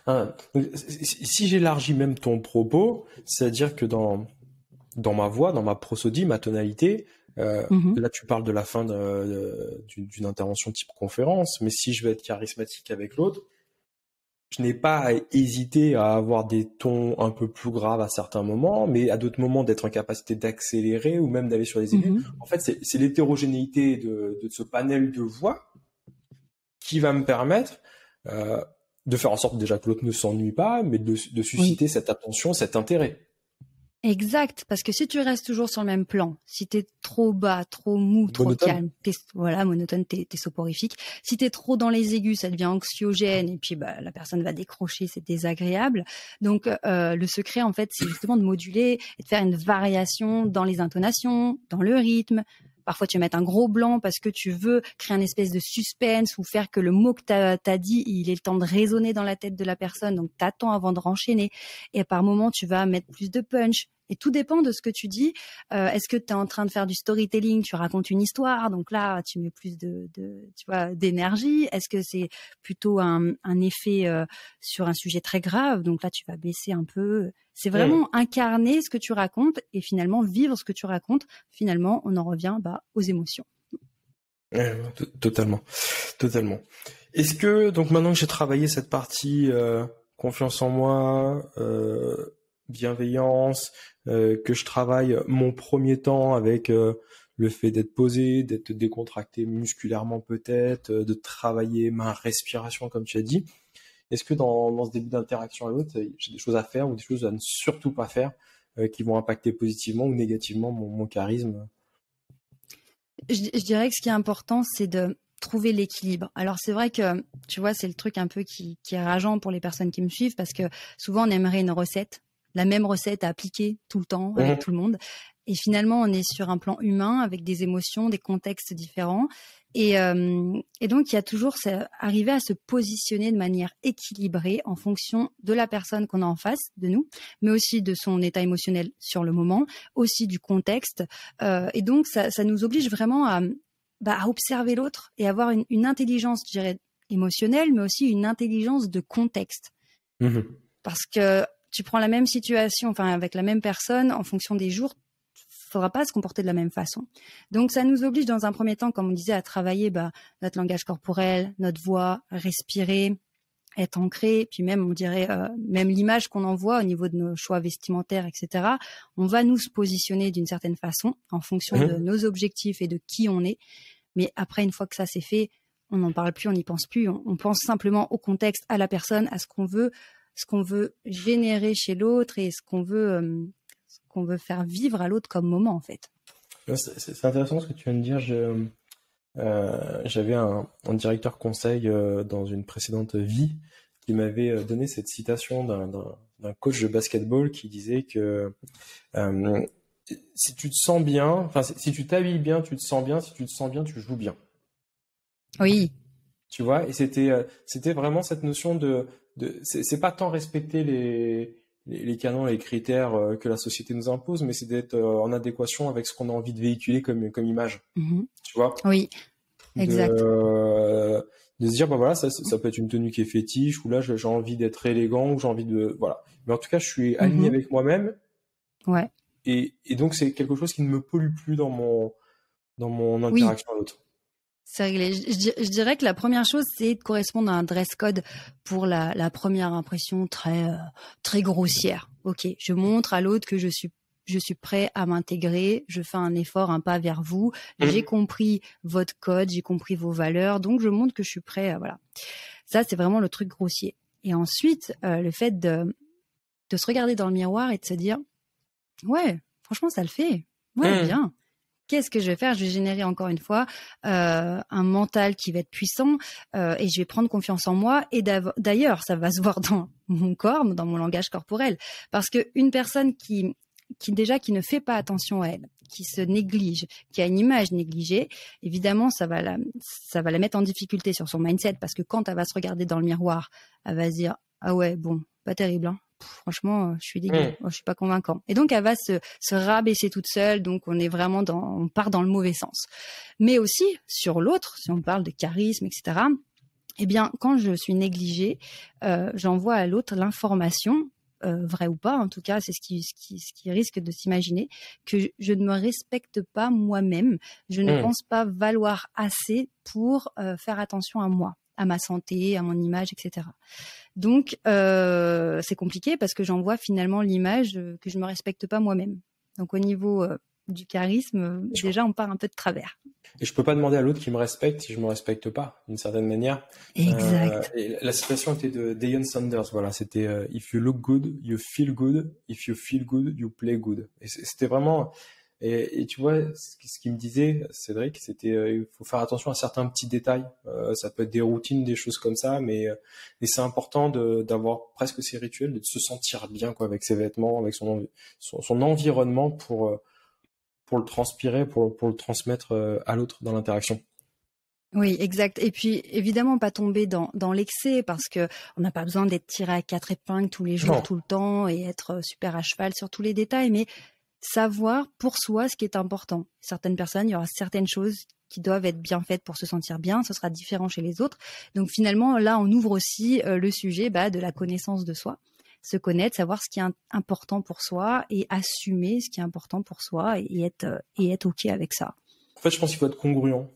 Donc, si j'élargis même ton propos, c'est-à-dire que dans ma voix, dans ma prosodie, ma tonalité, là tu parles de la fin d'une intervention type conférence, mais si je veux être charismatique avec l'autre, je n'ai pas à hésiter à avoir des tons un peu plus graves à certains moments, mais à d'autres moments d'être en capacité d'accélérer ou même d'aller sur les aigus. En fait, c'est l'hétérogénéité de ce panel de voix qui va me permettre de faire en sorte déjà que l'autre ne s'ennuie pas, mais de susciter cette attention, cet intérêt. Exact, parce que si tu restes toujours sur le même plan, si t'es trop bas, trop mou, trop calme, monotone, t'es soporifique. Si t'es trop dans les aigus, ça devient anxiogène et puis la personne va décrocher, c'est désagréable. Donc le secret en fait, c'est justement de moduler et de faire une variation dans les intonations, dans le rythme. Parfois, tu vas mettre un gros blanc parce que tu veux créer un espèce de suspense ou faire que le mot que t'as dit, il ait le temps de résonner dans la tête de la personne. Donc, t'attends avant de renchaîner. Et par moment, tu vas mettre plus de punch. Et tout dépend de ce que tu dis. Est-ce que tu es en train de faire du storytelling, tu racontes une histoire, donc là tu mets plus d'énergie. Est-ce que c'est plutôt un effet sur un sujet très grave, donc là tu vas baisser un peu. C'est vraiment incarner ce que tu racontes et finalement vivre ce que tu racontes. Finalement, on en revient aux émotions. Totalement. Est-ce que donc maintenant que j'ai travaillé cette partie confiance en moi, bienveillance, que je travaille mon premier temps avec le fait d'être posé, d'être décontracté musculairement peut-être, de travailler ma respiration comme tu as dit. Est-ce que dans ce début d'interaction à l'autre, j'ai des choses à faire ou des choses à ne surtout pas faire qui vont impacter positivement ou négativement mon charisme? Je dirais que ce qui est important, c'est de trouver l'équilibre. Alors c'est vrai que, tu vois, c'est le truc un peu qui est rageant pour les personnes qui me suivent parce que souvent on aimerait une recette, la même recette à appliquer tout le temps avec tout le monde. Et finalement, on est sur un plan humain avec des émotions, des contextes différents. Et donc, il y a toujours arriver à se positionner de manière équilibrée en fonction de la personne qu'on a en face de nous, mais aussi de son état émotionnel sur le moment, aussi du contexte. Et donc, ça nous oblige vraiment à observer l'autre et avoir une intelligence, je dirais, émotionnelle, mais aussi une intelligence de contexte. Parce que tu prends la même situation, avec la même personne, en fonction des jours, faudra pas se comporter de la même façon. Donc, ça nous oblige dans un premier temps, comme on disait, à travailler notre langage corporel, notre voix, respirer, être ancré, puis même, on dirait, même l'image qu'on envoie au niveau de nos choix vestimentaires, etc. On va nous se positionner d'une certaine façon en fonction de nos objectifs et de qui on est. Mais après, une fois que ça c'est fait, on n'en parle plus, on n'y pense plus. On pense simplement au contexte, à la personne, à ce qu'on veut générer chez l'autre et ce qu'on veut faire vivre à l'autre comme moment, en fait. C'est intéressant ce que tu viens de dire. J'avais un directeur conseil dans une précédente vie qui m'avait donné cette citation d'un coach de basketball qui disait que si tu te sens bien, si tu t'habilles bien, tu te sens bien, si tu te sens bien, tu joues bien. Oui. Tu vois, et c'était vraiment cette notion de c'est pas tant respecter les canons et les critères que la société nous impose, mais c'est d'être en adéquation avec ce qu'on a envie de véhiculer comme image. Tu vois? Oui, exact. De se dire, bah voilà, ça peut être une tenue qui est fétiche, ou là, j'ai envie d'être élégant, ou j'ai envie de... Voilà. Mais en tout cas, je suis aligné avec moi-même. Ouais. Et donc, c'est quelque chose qui ne me pollue plus dans mon interaction à l'autre. C'est réglé. Je dirais que la première chose, c'est de correspondre à un dress code pour la première impression très grossière. Ok, je montre à l'autre que je suis prêt à m'intégrer, je fais un effort, un pas vers vous. J'ai compris votre code, j'ai compris vos valeurs, donc je montre que je suis prêt. Voilà. Ça, c'est vraiment le truc grossier. Et ensuite, le fait de se regarder dans le miroir et de se dire, ouais, franchement, ça le fait. Ouais, bien. Qu'est-ce que je vais faire? Je vais générer encore une fois un mental qui va être puissant et je vais prendre confiance en moi. Et d'ailleurs, ça va se voir dans mon corps, dans mon langage corporel. Parce qu'une personne qui ne fait pas attention à elle, qui se néglige, qui a une image négligée, évidemment, ça va la mettre en difficulté sur son mindset. Parce que quand elle va se regarder dans le miroir, elle va se dire « Ah ouais, bon, pas terrible, hein. Franchement, je suis dégueu, je suis pas convaincant. » Et donc, elle va se rabaisser toute seule. Donc, on part dans le mauvais sens. Mais aussi, sur l'autre, si on parle de charisme, etc., eh bien, quand je suis négligée, j'envoie à l'autre l'information, vraie ou pas, en tout cas, c'est ce qui risque de s'imaginer, que je ne me respecte pas moi-même. Je ne pense pas valoir assez pour faire attention à moi, à ma santé, à mon image, etc. Donc, c'est compliqué parce que j'envoie finalement l'image que je me respecte pas moi-même. Donc, au niveau du charisme, déjà, on part un peu de travers. Et je peux pas demander à l'autre qui me respecte si je me respecte pas, d'une certaine manière. Exact. Et la citation était de Deion Sanders. Voilà, c'était If you look good, you feel good. If you feel good, you play good. Et c'était vraiment... Et tu vois, ce qu'il me disait, Cédric, c'était il faut faire attention à certains petits détails. Ça peut être des routines, des choses comme ça, mais c'est important d'avoir presque ces rituels, de se sentir bien quoi avec ses vêtements, avec son environnement pour le transpirer, pour le transmettre à l'autre dans l'interaction. Oui, exact. Et puis, évidemment, pas tomber dans l'excès parce que on n'a pas besoin d'être tiré à 4 épingles tous les jours, tout le temps et être super à cheval sur tous les détails, mais savoir pour soi ce qui est important. Certaines personnes, il y aura certaines choses qui doivent être bien faites pour se sentir bien, ce sera différent chez les autres. Donc finalement, là, on ouvre aussi le sujet de la connaissance de soi. Se connaître, savoir ce qui est important pour soi et assumer ce qui est important pour soi et être OK avec ça. En fait, je pense qu'il faut être congruent.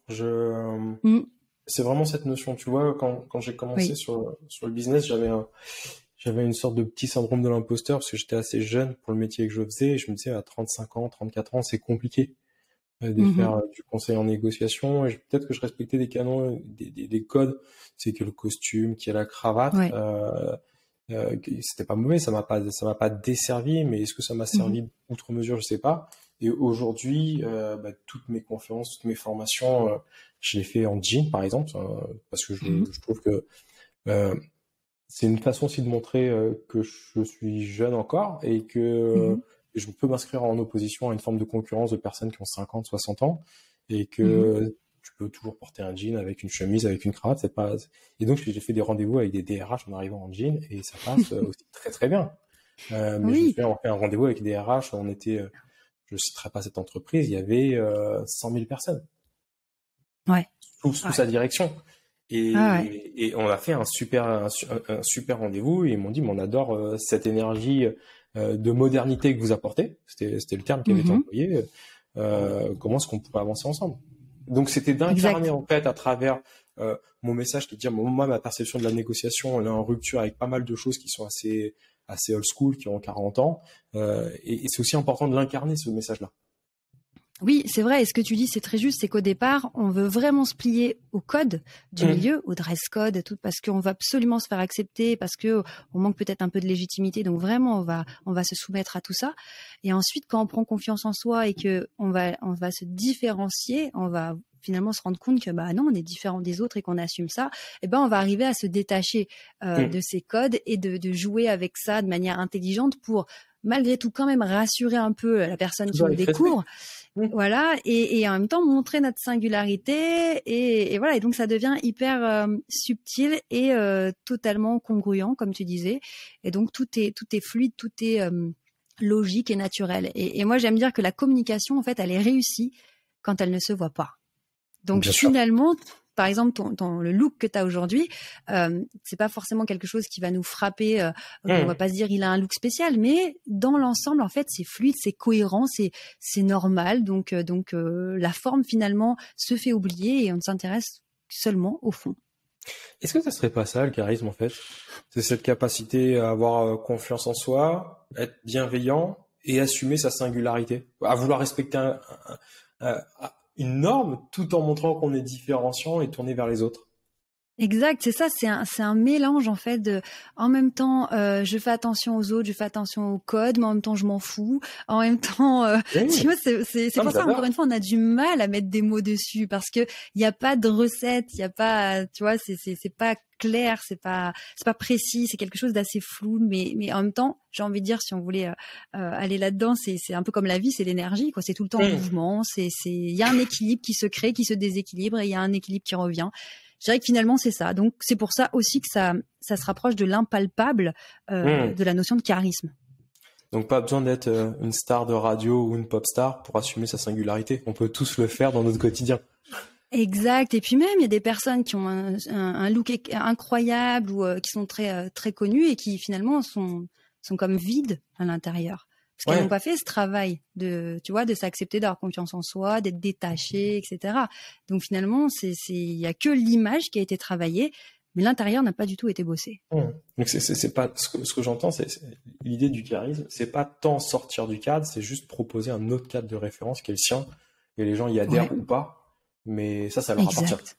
C'est vraiment cette notion. Tu vois, quand j'ai commencé sur le business, j'avais une sorte de petit syndrome de l'imposteur parce que j'étais assez jeune pour le métier que je faisais et je me disais à 35 ans, 34 ans, c'est compliqué de faire du conseil en négociation et peut-être que je respectais des canons, des codes, c'est que le costume, qu'il y a la cravate, c'était pas mauvais, ça m'a pas desservi, mais est-ce que ça m'a servi outre mesure, je sais pas. Et aujourd'hui, toutes mes conférences, toutes mes formations, je les fais en jean par exemple, parce que je trouve que c'est une façon aussi de montrer que je suis jeune encore et que je peux m'inscrire en opposition à une forme de concurrence de personnes qui ont 50, 60 ans et que tu peux toujours porter un jean avec une chemise, avec une cravate. C'est pas... Et donc, j'ai fait des rendez-vous avec des DRH en arrivant en jean et ça passe aussi très, très bien. Mais je me souviens, on fait un rendez-vous avec des DRH, on était, je ne citerai pas cette entreprise, il y avait 100 000 personnes. Ouais. Sous sa direction. Et on a fait un super rendez-vous et ils m'ont dit, mais on adore cette énergie de modernité que vous apportez. C'était le terme qui avait été employé. Comment est-ce qu'on pourrait avancer ensemble? Donc c'était d'incarner en fait à travers mon message qui dit, moi ma perception de la négociation, elle est en rupture avec pas mal de choses qui sont assez old school, qui ont 40 ans. Et c'est aussi important de l'incarner ce message-là. Oui, c'est vrai. Et ce que tu dis, c'est très juste. C'est qu'au départ, on veut vraiment se plier au code du milieu, au dress code, tout, parce qu'on va absolument se faire accepter, parce que on manque peut-être un peu de légitimité. Donc vraiment, on va se soumettre à tout ça. Et ensuite, quand on prend confiance en soi et que on va se différencier, on va finalement se rendre compte que non, on est différent des autres et qu'on assume ça. Et on va arriver à se détacher de ces codes et de jouer avec ça de manière intelligente pour malgré tout quand même rassurer un peu la personne qui nous découvre. Voilà, et en même temps montrer notre singularité et voilà, et donc ça devient hyper subtil et totalement congruent comme tu disais, et donc tout est fluide, tout est logique et naturel, et moi j'aime dire que la communication en fait elle est réussie quand elle ne se voit pas. Donc Bien finalement par exemple, le look que tu as aujourd'hui, c'est pas forcément quelque chose qui va nous frapper. On va pas se dire il a un look spécial, mais dans l'ensemble, en fait, c'est fluide, c'est cohérent, c'est normal. Donc la forme finalement se fait oublier et on s'intéresse seulement au fond. Est-ce que ça serait pas ça le charisme en fait? C'est cette capacité à avoir confiance en soi, être bienveillant et assumer sa singularité, à vouloir respecter une norme tout en montrant qu'on est différenciant et tourné vers les autres. Exact, c'est ça, c'est un mélange en fait de, en même temps je fais attention aux autres, je fais attention au code, mais en même temps je m'en fous. En même temps, tu vois, c'est pour ça encore une fois on a du mal à mettre des mots dessus parce que il y a pas de recette, il y a pas, tu vois, c'est pas clair, c'est pas précis, c'est quelque chose d'assez flou, mais en même temps j'ai envie de dire si on voulait aller là-dedans, c'est un peu comme la vie, c'est l'énergie quoi, c'est tout le temps en mouvement, il y a un équilibre qui se crée, qui se déséquilibre et il y a un équilibre qui revient. Je dirais que finalement c'est ça. Donc c'est pour ça aussi que ça se rapproche de l'impalpable de la notion de charisme. Donc pas besoin d'être une star de radio ou une pop star pour assumer sa singularité. On peut tous le faire dans notre quotidien. Exact. Et puis même il y a des personnes qui ont un look incroyable ou qui sont très très connues et qui finalement sont comme vides à l'intérieur. Parce qu'elles n'ont pas fait ce travail de s'accepter, d'avoir confiance en soi, d'être détachée, etc. Donc finalement, il y a que l'image qui a été travaillée, mais l'intérieur n'a pas du tout été bossé. Donc c'est pas ce que j'entends, c'est l'idée du charisme, c'est pas tant sortir du cadre, c'est juste proposer un autre cadre de référence qui est le sien, et les gens y adhèrent ou pas, mais ça leur appartient.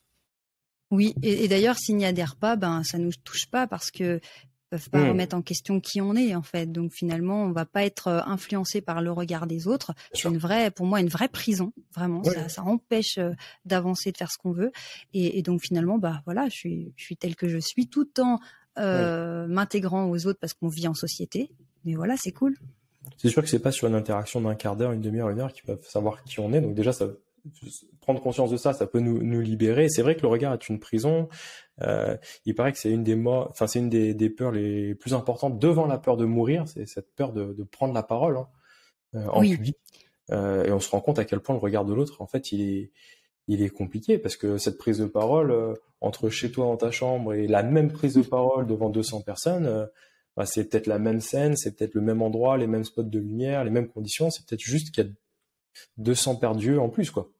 Oui, et d'ailleurs, s'ils n'y adhèrent pas, ça nous touche pas parce que peuvent pas remettre en question qui on est en fait. Donc finalement, on va pas être influencé par le regard des autres. C'est pour moi une vraie prison, vraiment. Ça empêche d'avancer, de faire ce qu'on veut. Et donc finalement, voilà, je suis tel que je suis, tout en m'intégrant aux autres parce qu'on vit en société. Mais voilà, c'est cool. C'est sûr que c'est pas sur une interaction d'un quart d'heure, une demi-heure, une heure qu'ils peuvent savoir qui on est. Donc déjà, prendre conscience de ça, ça peut nous libérer. Et c'est vrai que le regard est une prison. Il paraît que c'est une des peurs les plus importantes devant la peur de mourir. C'est cette peur de prendre la parole en public. Et on se rend compte à quel point le regard de l'autre, en fait, il est compliqué parce que cette prise de parole entre chez toi dans ta chambre et la même prise de parole devant 200 personnes, c'est peut-être la même scène, c'est peut-être le même endroit, les mêmes spots de lumière, les mêmes conditions. C'est peut-être juste qu'il y a 200 paires d'yeux en plus, quoi.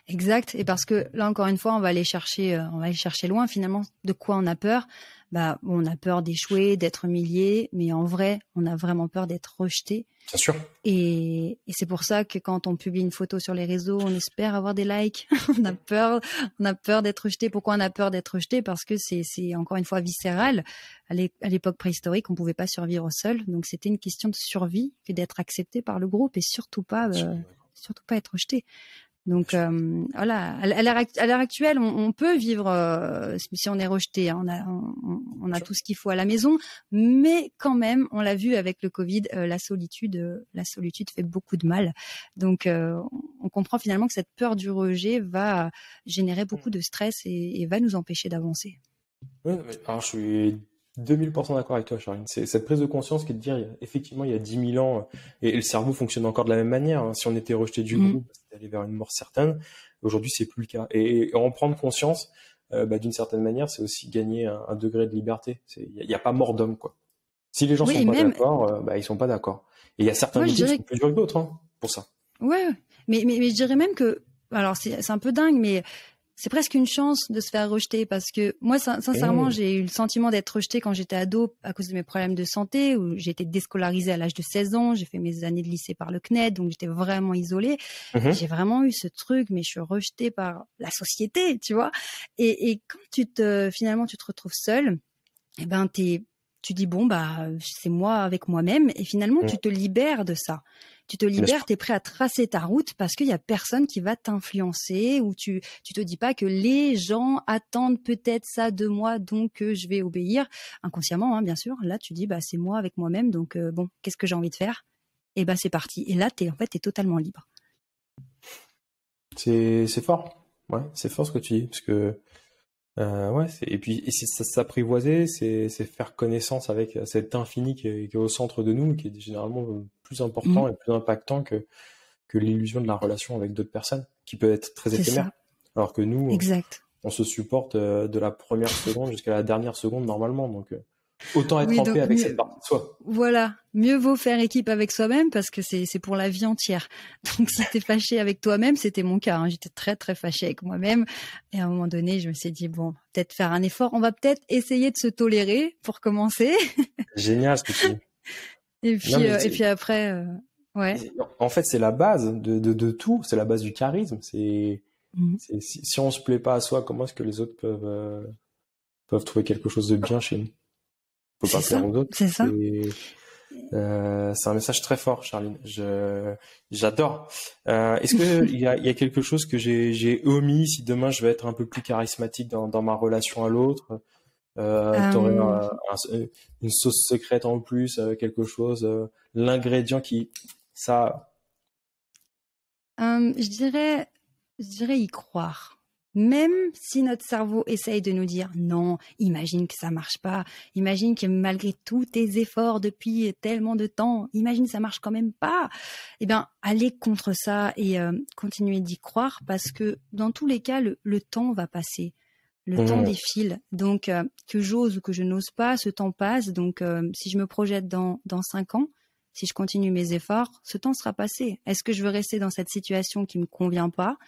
Exact. Et parce que là, encore une fois, on va aller chercher loin finalement. De quoi on a peur? On a peur d'échouer, d'être humilié, mais en vrai, on a vraiment peur d'être rejeté. Bien sûr. Et c'est pour ça que quand on publie une photo sur les réseaux, on espère avoir des likes. on a peur d'être rejeté. Pourquoi on a peur d'être rejeté? Parce que c'est encore une fois viscéral. À l'époque préhistorique, on pouvait pas survivre seul. Donc c'était une question de survie que d'être accepté par le groupe et surtout pas être rejeté. Donc voilà, à l'heure actuelle, on peut vivre si on est rejeté. Hein, on a tout ce qu'il faut à la maison, mais quand même, on l'a vu avec le Covid, la solitude fait beaucoup de mal. Donc on comprend finalement que cette peur du rejet va générer beaucoup de stress et va nous empêcher d'avancer. Oui, alors je suis 2000% d'accord avec toi, Charline. C'est cette prise de conscience qui est de dire, effectivement, il y a 10 000 ans, et le cerveau fonctionne encore de la même manière. Hein. Si on était rejeté du groupe, c'était aller vers une mort certaine. Aujourd'hui, c'est plus le cas. Et en prendre conscience, d'une certaine manière, c'est aussi gagner un degré de liberté. Il n'y a pas mort d'homme, quoi. Si les gens sont pas d'accord, ils sont pas d'accord. Et il y a certains métiers qui sont plus durs que d'autres, hein, pour ça. Ouais, mais je dirais même que, alors c'est un peu dingue, mais c'est presque une chance de se faire rejeter parce que moi, sincèrement, j'ai eu le sentiment d'être rejetée quand j'étais ado à cause de mes problèmes de santé, où j'ai été déscolarisée à l'âge de 16 ans, j'ai fait mes années de lycée par le CNED, donc j'étais vraiment isolée. J'ai vraiment eu ce truc, mais je suis rejetée par la société, tu vois. Et quand finalement tu te retrouves seule, t'es tu dis bon bah c'est moi avec moi-même et finalement tu te libères de ça. Tu te libères, tu es prêt à tracer ta route parce qu'il y a personne qui va t'influencer ou tu te dis pas que les gens attendent peut-être ça de moi donc je vais obéir inconsciemment hein, bien sûr. Là tu dis bah c'est moi avec moi-même donc bon, qu'est-ce que j'ai envie de faire? Et bah c'est parti. Et là t'es totalement libre. C'est fort. Ouais, c'est fort ce que tu dis parce que ouais, et puis c'est s'apprivoiser, c'est faire connaissance avec cet infini qui est au centre de nous, qui est généralement plus important et plus impactant que l'illusion de la relation avec d'autres personnes, qui peut être très éphémère. Ça. Alors que nous, on se supporte de la première seconde jusqu'à la dernière seconde normalement, donc autant être en paix avec cette partie de soi. Voilà, mieux vaut faire équipe avec soi-même parce que c'est pour la vie entière. Donc si t'es fâché avec toi-même, c'était mon cas. Hein. J'étais très très fâchée avec moi-même et à un moment donné, je me suis dit bon, peut-être faire un effort. On va peut-être essayer de se tolérer pour commencer. Génial ce que tu dis. Et puis après, ouais. En fait, c'est la base de tout. C'est la base du charisme. Si on se plaît pas à soi, comment est-ce que les autres peuvent trouver quelque chose de bien chez nous? Faut pas plaire aux autres. C'est ça. C'est un message très fort, Charline. J'adore. Est-ce que il y a quelque chose que j'ai omis si demain je vais être un peu plus charismatique dans ma relation à l'autre? T'aurais une sauce secrète en plus, quelque chose, l'ingrédient ça. Je dirais y croire. Même si notre cerveau essaye de nous dire non, imagine que ça marche pas, imagine que malgré tous tes efforts depuis tellement de temps, imagine que ça marche quand même pas. Eh bien, aller contre ça et continuer d'y croire parce que dans tous les cas, le temps va passer. Le temps défile. Donc, que j'ose ou que je n'ose pas, ce temps passe. Donc, si je me projette dans 5 ans, si je continue mes efforts, ce temps sera passé. Est-ce que je veux rester dans cette situation qui me convient pas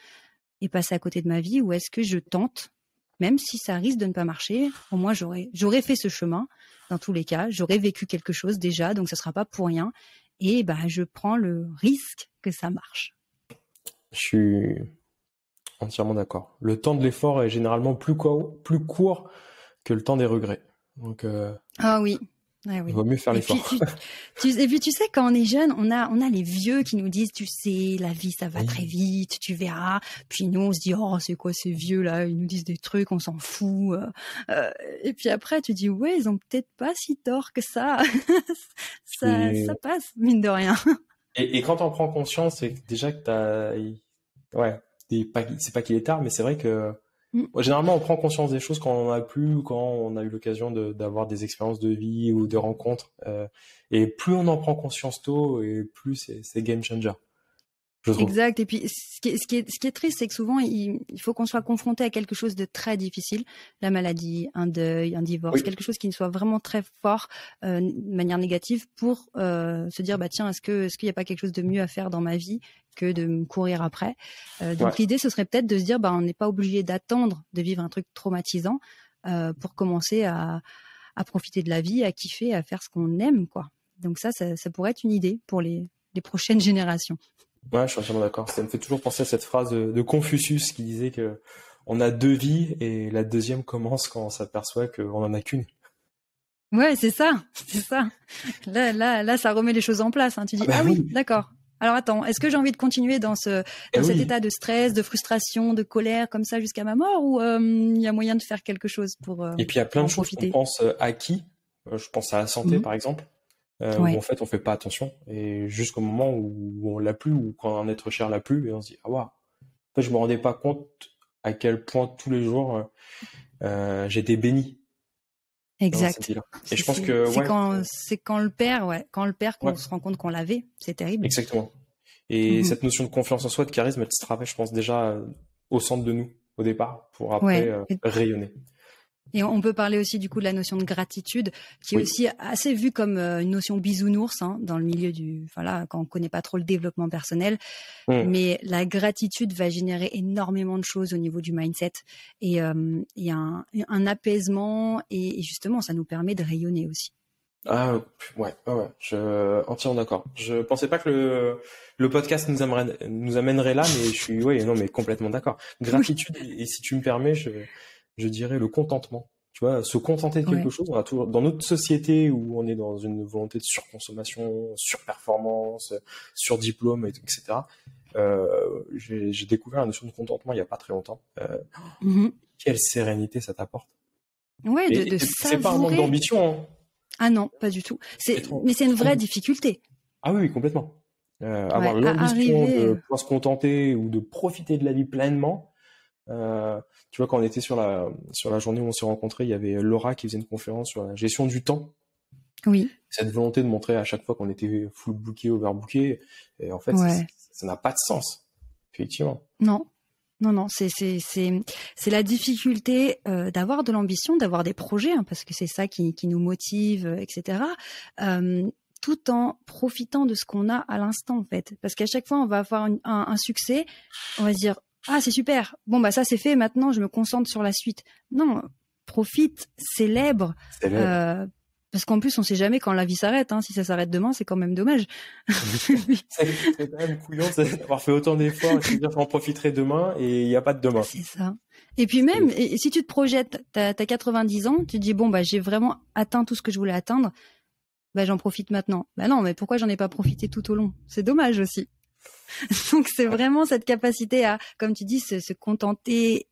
et passer à côté de ma vie ou est-ce que je tente, même si ça risque de ne pas marcher, au moins j'aurais fait ce chemin dans tous les cas, j'aurais vécu quelque chose déjà, donc ça sera pas pour rien et je prends le risque que ça marche. Je suis entièrement d'accord. Le temps de l'effort est généralement plus court que le temps des regrets. Donc ah oui. Ah oui. Il vaut mieux faire l'effort. Et puis tu sais, quand on est jeune, on a les vieux qui nous disent, tu sais, la vie ça va très vite, tu verras. Puis nous on se dit, oh c'est quoi ces vieux là, ils nous disent des trucs, on s'en fout. Et puis après tu dis, ouais, ils ont peut-être pas si tort que ça. ça passe mine de rien. Et quand on prend conscience, c'est déjà que c'est pas qu'il est tard, mais c'est vrai que généralement, on prend conscience des choses quand on en a plus ou quand on a eu l'occasion d'avoir des expériences de vie ou de rencontres. Et plus on en prend conscience tôt, et plus c'est game changer. Exact. Et puis, ce qui est triste, c'est que souvent, il faut qu'on soit confronté à quelque chose de très difficile. La maladie, un deuil, un divorce, quelque chose qui ne soit vraiment très fort de manière négative pour se dire, tiens, est-ce qu'il n'y a pas quelque chose de mieux à faire dans ma vie que de me courir après. Donc l'idée, ce serait peut-être de se dire, on n'est pas obligé d'attendre de vivre un truc traumatisant pour commencer à profiter de la vie, à kiffer, à faire ce qu'on aime, quoi. Donc ça pourrait être une idée pour les prochaines générations. Ouais, je suis entièrement d'accord. Ça me fait toujours penser à cette phrase de Confucius qui disait que on a 2 vies et la deuxième commence quand on s'aperçoit qu'on en a qu'une. Ouais, c'est ça. Là, ça remet les choses en place. Hein. Tu dis, oui, d'accord. Alors attends, est-ce que j'ai envie de continuer dans cet état de stress, de frustration, de colère comme ça jusqu'à ma mort ou il y a moyen de faire quelque chose pour Et puis il y a plein de choses qu'on pense acquis. Je pense à la santé par exemple, où en fait on fait pas attention et jusqu'au moment où on l'a plus ou quand un être cher l'a plus et on se dit waouh. En fait, je me rendais pas compte à quel point tous les jours j'étais béni. Exact. Et je pense que c'est quand on le perd, qu'on se rend compte qu'on l'avait. C'est terrible. Exactement. Et cette notion de confiance en soi, de charisme, elle se travaille, je pense, déjà au centre de nous au départ pour après rayonner. Et on peut parler aussi du coup de la notion de gratitude, qui est aussi assez vue comme une notion bisounours dans le milieu quand on connaît pas trop le développement personnel. Mais la gratitude va générer énormément de choses au niveau du mindset et un apaisement et justement ça nous permet de rayonner aussi. Ah ouais, je entièrement d'accord. Je pensais pas que le podcast nous amènerait là, mais je suis complètement d'accord. Gratitude et si tu me permets, je dirais le contentement. Tu vois, se contenter de quelque Ouais. chose. On a toujours, dans notre société où on est dans une volonté de surconsommation, surperformance, surdiplôme, etc. J'ai découvert la notion de contentement il y a pas très longtemps. Mhm. Quelle sérénité ça t'apporte. Ouais, de Et c'est pas un manque savourer. d'ambition, hein. Ah non, pas du tout. Mais c'est une Trop- vraie difficulté. Ah oui, complètement. Avoir Ouais, à l'ambition arriver. de pouvoir se contenter ou de profiter de la vie pleinement. Tu vois, quand on était sur la journée où on s'est rencontrés, il y avait Laura qui faisait une conférence sur la gestion du temps. Oui, Cette volonté de montrer à chaque fois qu'on était full booké, overbooké. Et en fait, ouais. ça n'a pas de sens. Effectivement. Non, non, c'est la difficulté d'avoir de l'ambition, d'avoir des projets, hein, parce que c'est ça qui nous motive, etc. Tout en profitant de ce qu'on a à l'instant, en fait. Parce qu'à chaque fois, on va avoir un succès, on va se dire ah c'est super, bon bah ça c'est fait, maintenant je me concentre sur la suite. Non, profite, célèbre. C'est vrai. Parce qu'en plus, on sait jamais quand la vie s'arrête. Hein. Si ça s'arrête demain, c'est quand même dommage. C'est quand même couillon d'avoir fait autant d'efforts et de se dire j'en profiterai demain et il n'y a pas de demain. C'est ça. Et puis même, et si tu te projettes, t'as 90 ans, tu te dis bon bah j'ai vraiment atteint tout ce que je voulais atteindre, bah j'en profite maintenant. Bah non, mais pourquoi j'en ai pas profité tout au long? C'est dommage aussi. Donc c'est vraiment cette capacité à, comme tu dis, se contenter,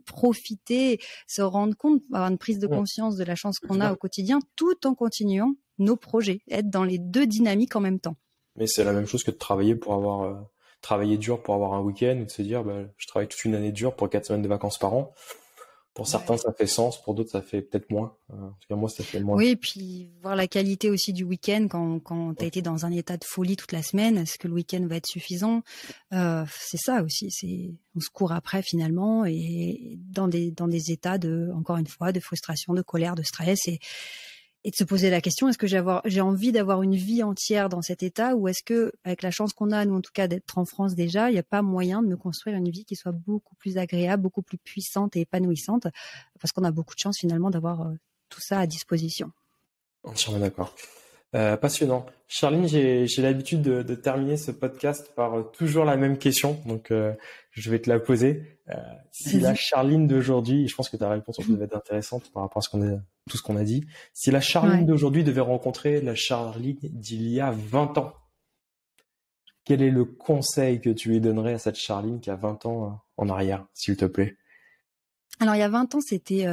profiter, se rendre compte, avoir une prise de conscience de la chance qu'on a au quotidien, tout en continuant nos projets, être dans les deux dynamiques en même temps. Mais c'est la même chose que de travailler pour avoir travailler dur pour avoir un week-end ou de se dire bah, je travaille toute une année dure pour 4 semaines de vacances par an. Pour certains, ça fait sens, pour d'autres, ça fait peut-être moins. En tout cas, moi, ça fait moins. Oui, et puis voir la qualité aussi du week-end quand tu as été dans un état de folie toute la semaine, est-ce que le week-end va être suffisant? C'est ça aussi, on se court après finalement et dans des états encore une fois, de frustration, de colère, de stress et de se poser la question, est-ce que j'ai envie d'avoir une vie entière dans cet état ou est-ce que, avec la chance qu'on a, nous en tout cas, d'être en France déjà, il n'y a pas moyen de me construire une vie qui soit beaucoup plus agréable, beaucoup plus puissante et épanouissante parce qu'on a beaucoup de chance finalement d'avoir tout ça à disposition. Entièrement d'accord. Passionnant. Charline, j'ai l'habitude de terminer ce podcast par toujours la même question, donc je vais te la poser. Si la Charline d'aujourd'hui, je pense que ta réponse va être intéressante par rapport à tout ce qu'on a dit. Si la Charline d'aujourd'hui devait rencontrer la Charline d'il y a 20 ans, quel est le conseil que tu lui donnerais à cette Charline qui a 20 ans en arrière, s'il te plaît? Alors, il y a 20 ans, c'était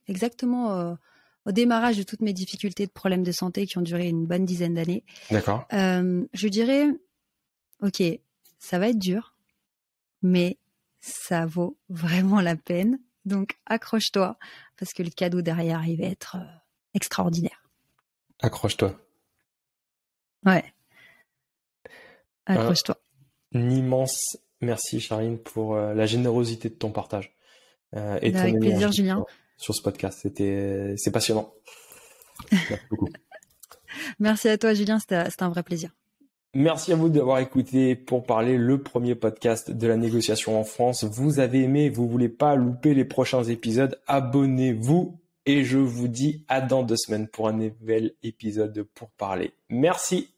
exactement au démarrage de toutes mes difficultés de problèmes de santé qui ont duré une bonne dizaine d'années. D'accord. Je dirais, ok, ça va être dur, mais ça vaut vraiment la peine. Donc, accroche-toi, parce que le cadeau derrière, il va être extraordinaire. Accroche-toi. Ouais. Accroche-toi. Un immense merci, Charline, pour la générosité de ton partage. Et ton avec plaisir, Julien. Sur ce podcast. C'est passionnant. Merci beaucoup. Merci à toi, Julien. C'était un vrai plaisir. Merci à vous d'avoir écouté Pour Parler, le premier podcast de la négociation en France. Vous avez aimé, vous voulez pas louper les prochains épisodes, abonnez-vous et je vous dis à dans 2 semaines pour un nouvel épisode de Pour Parler. Merci.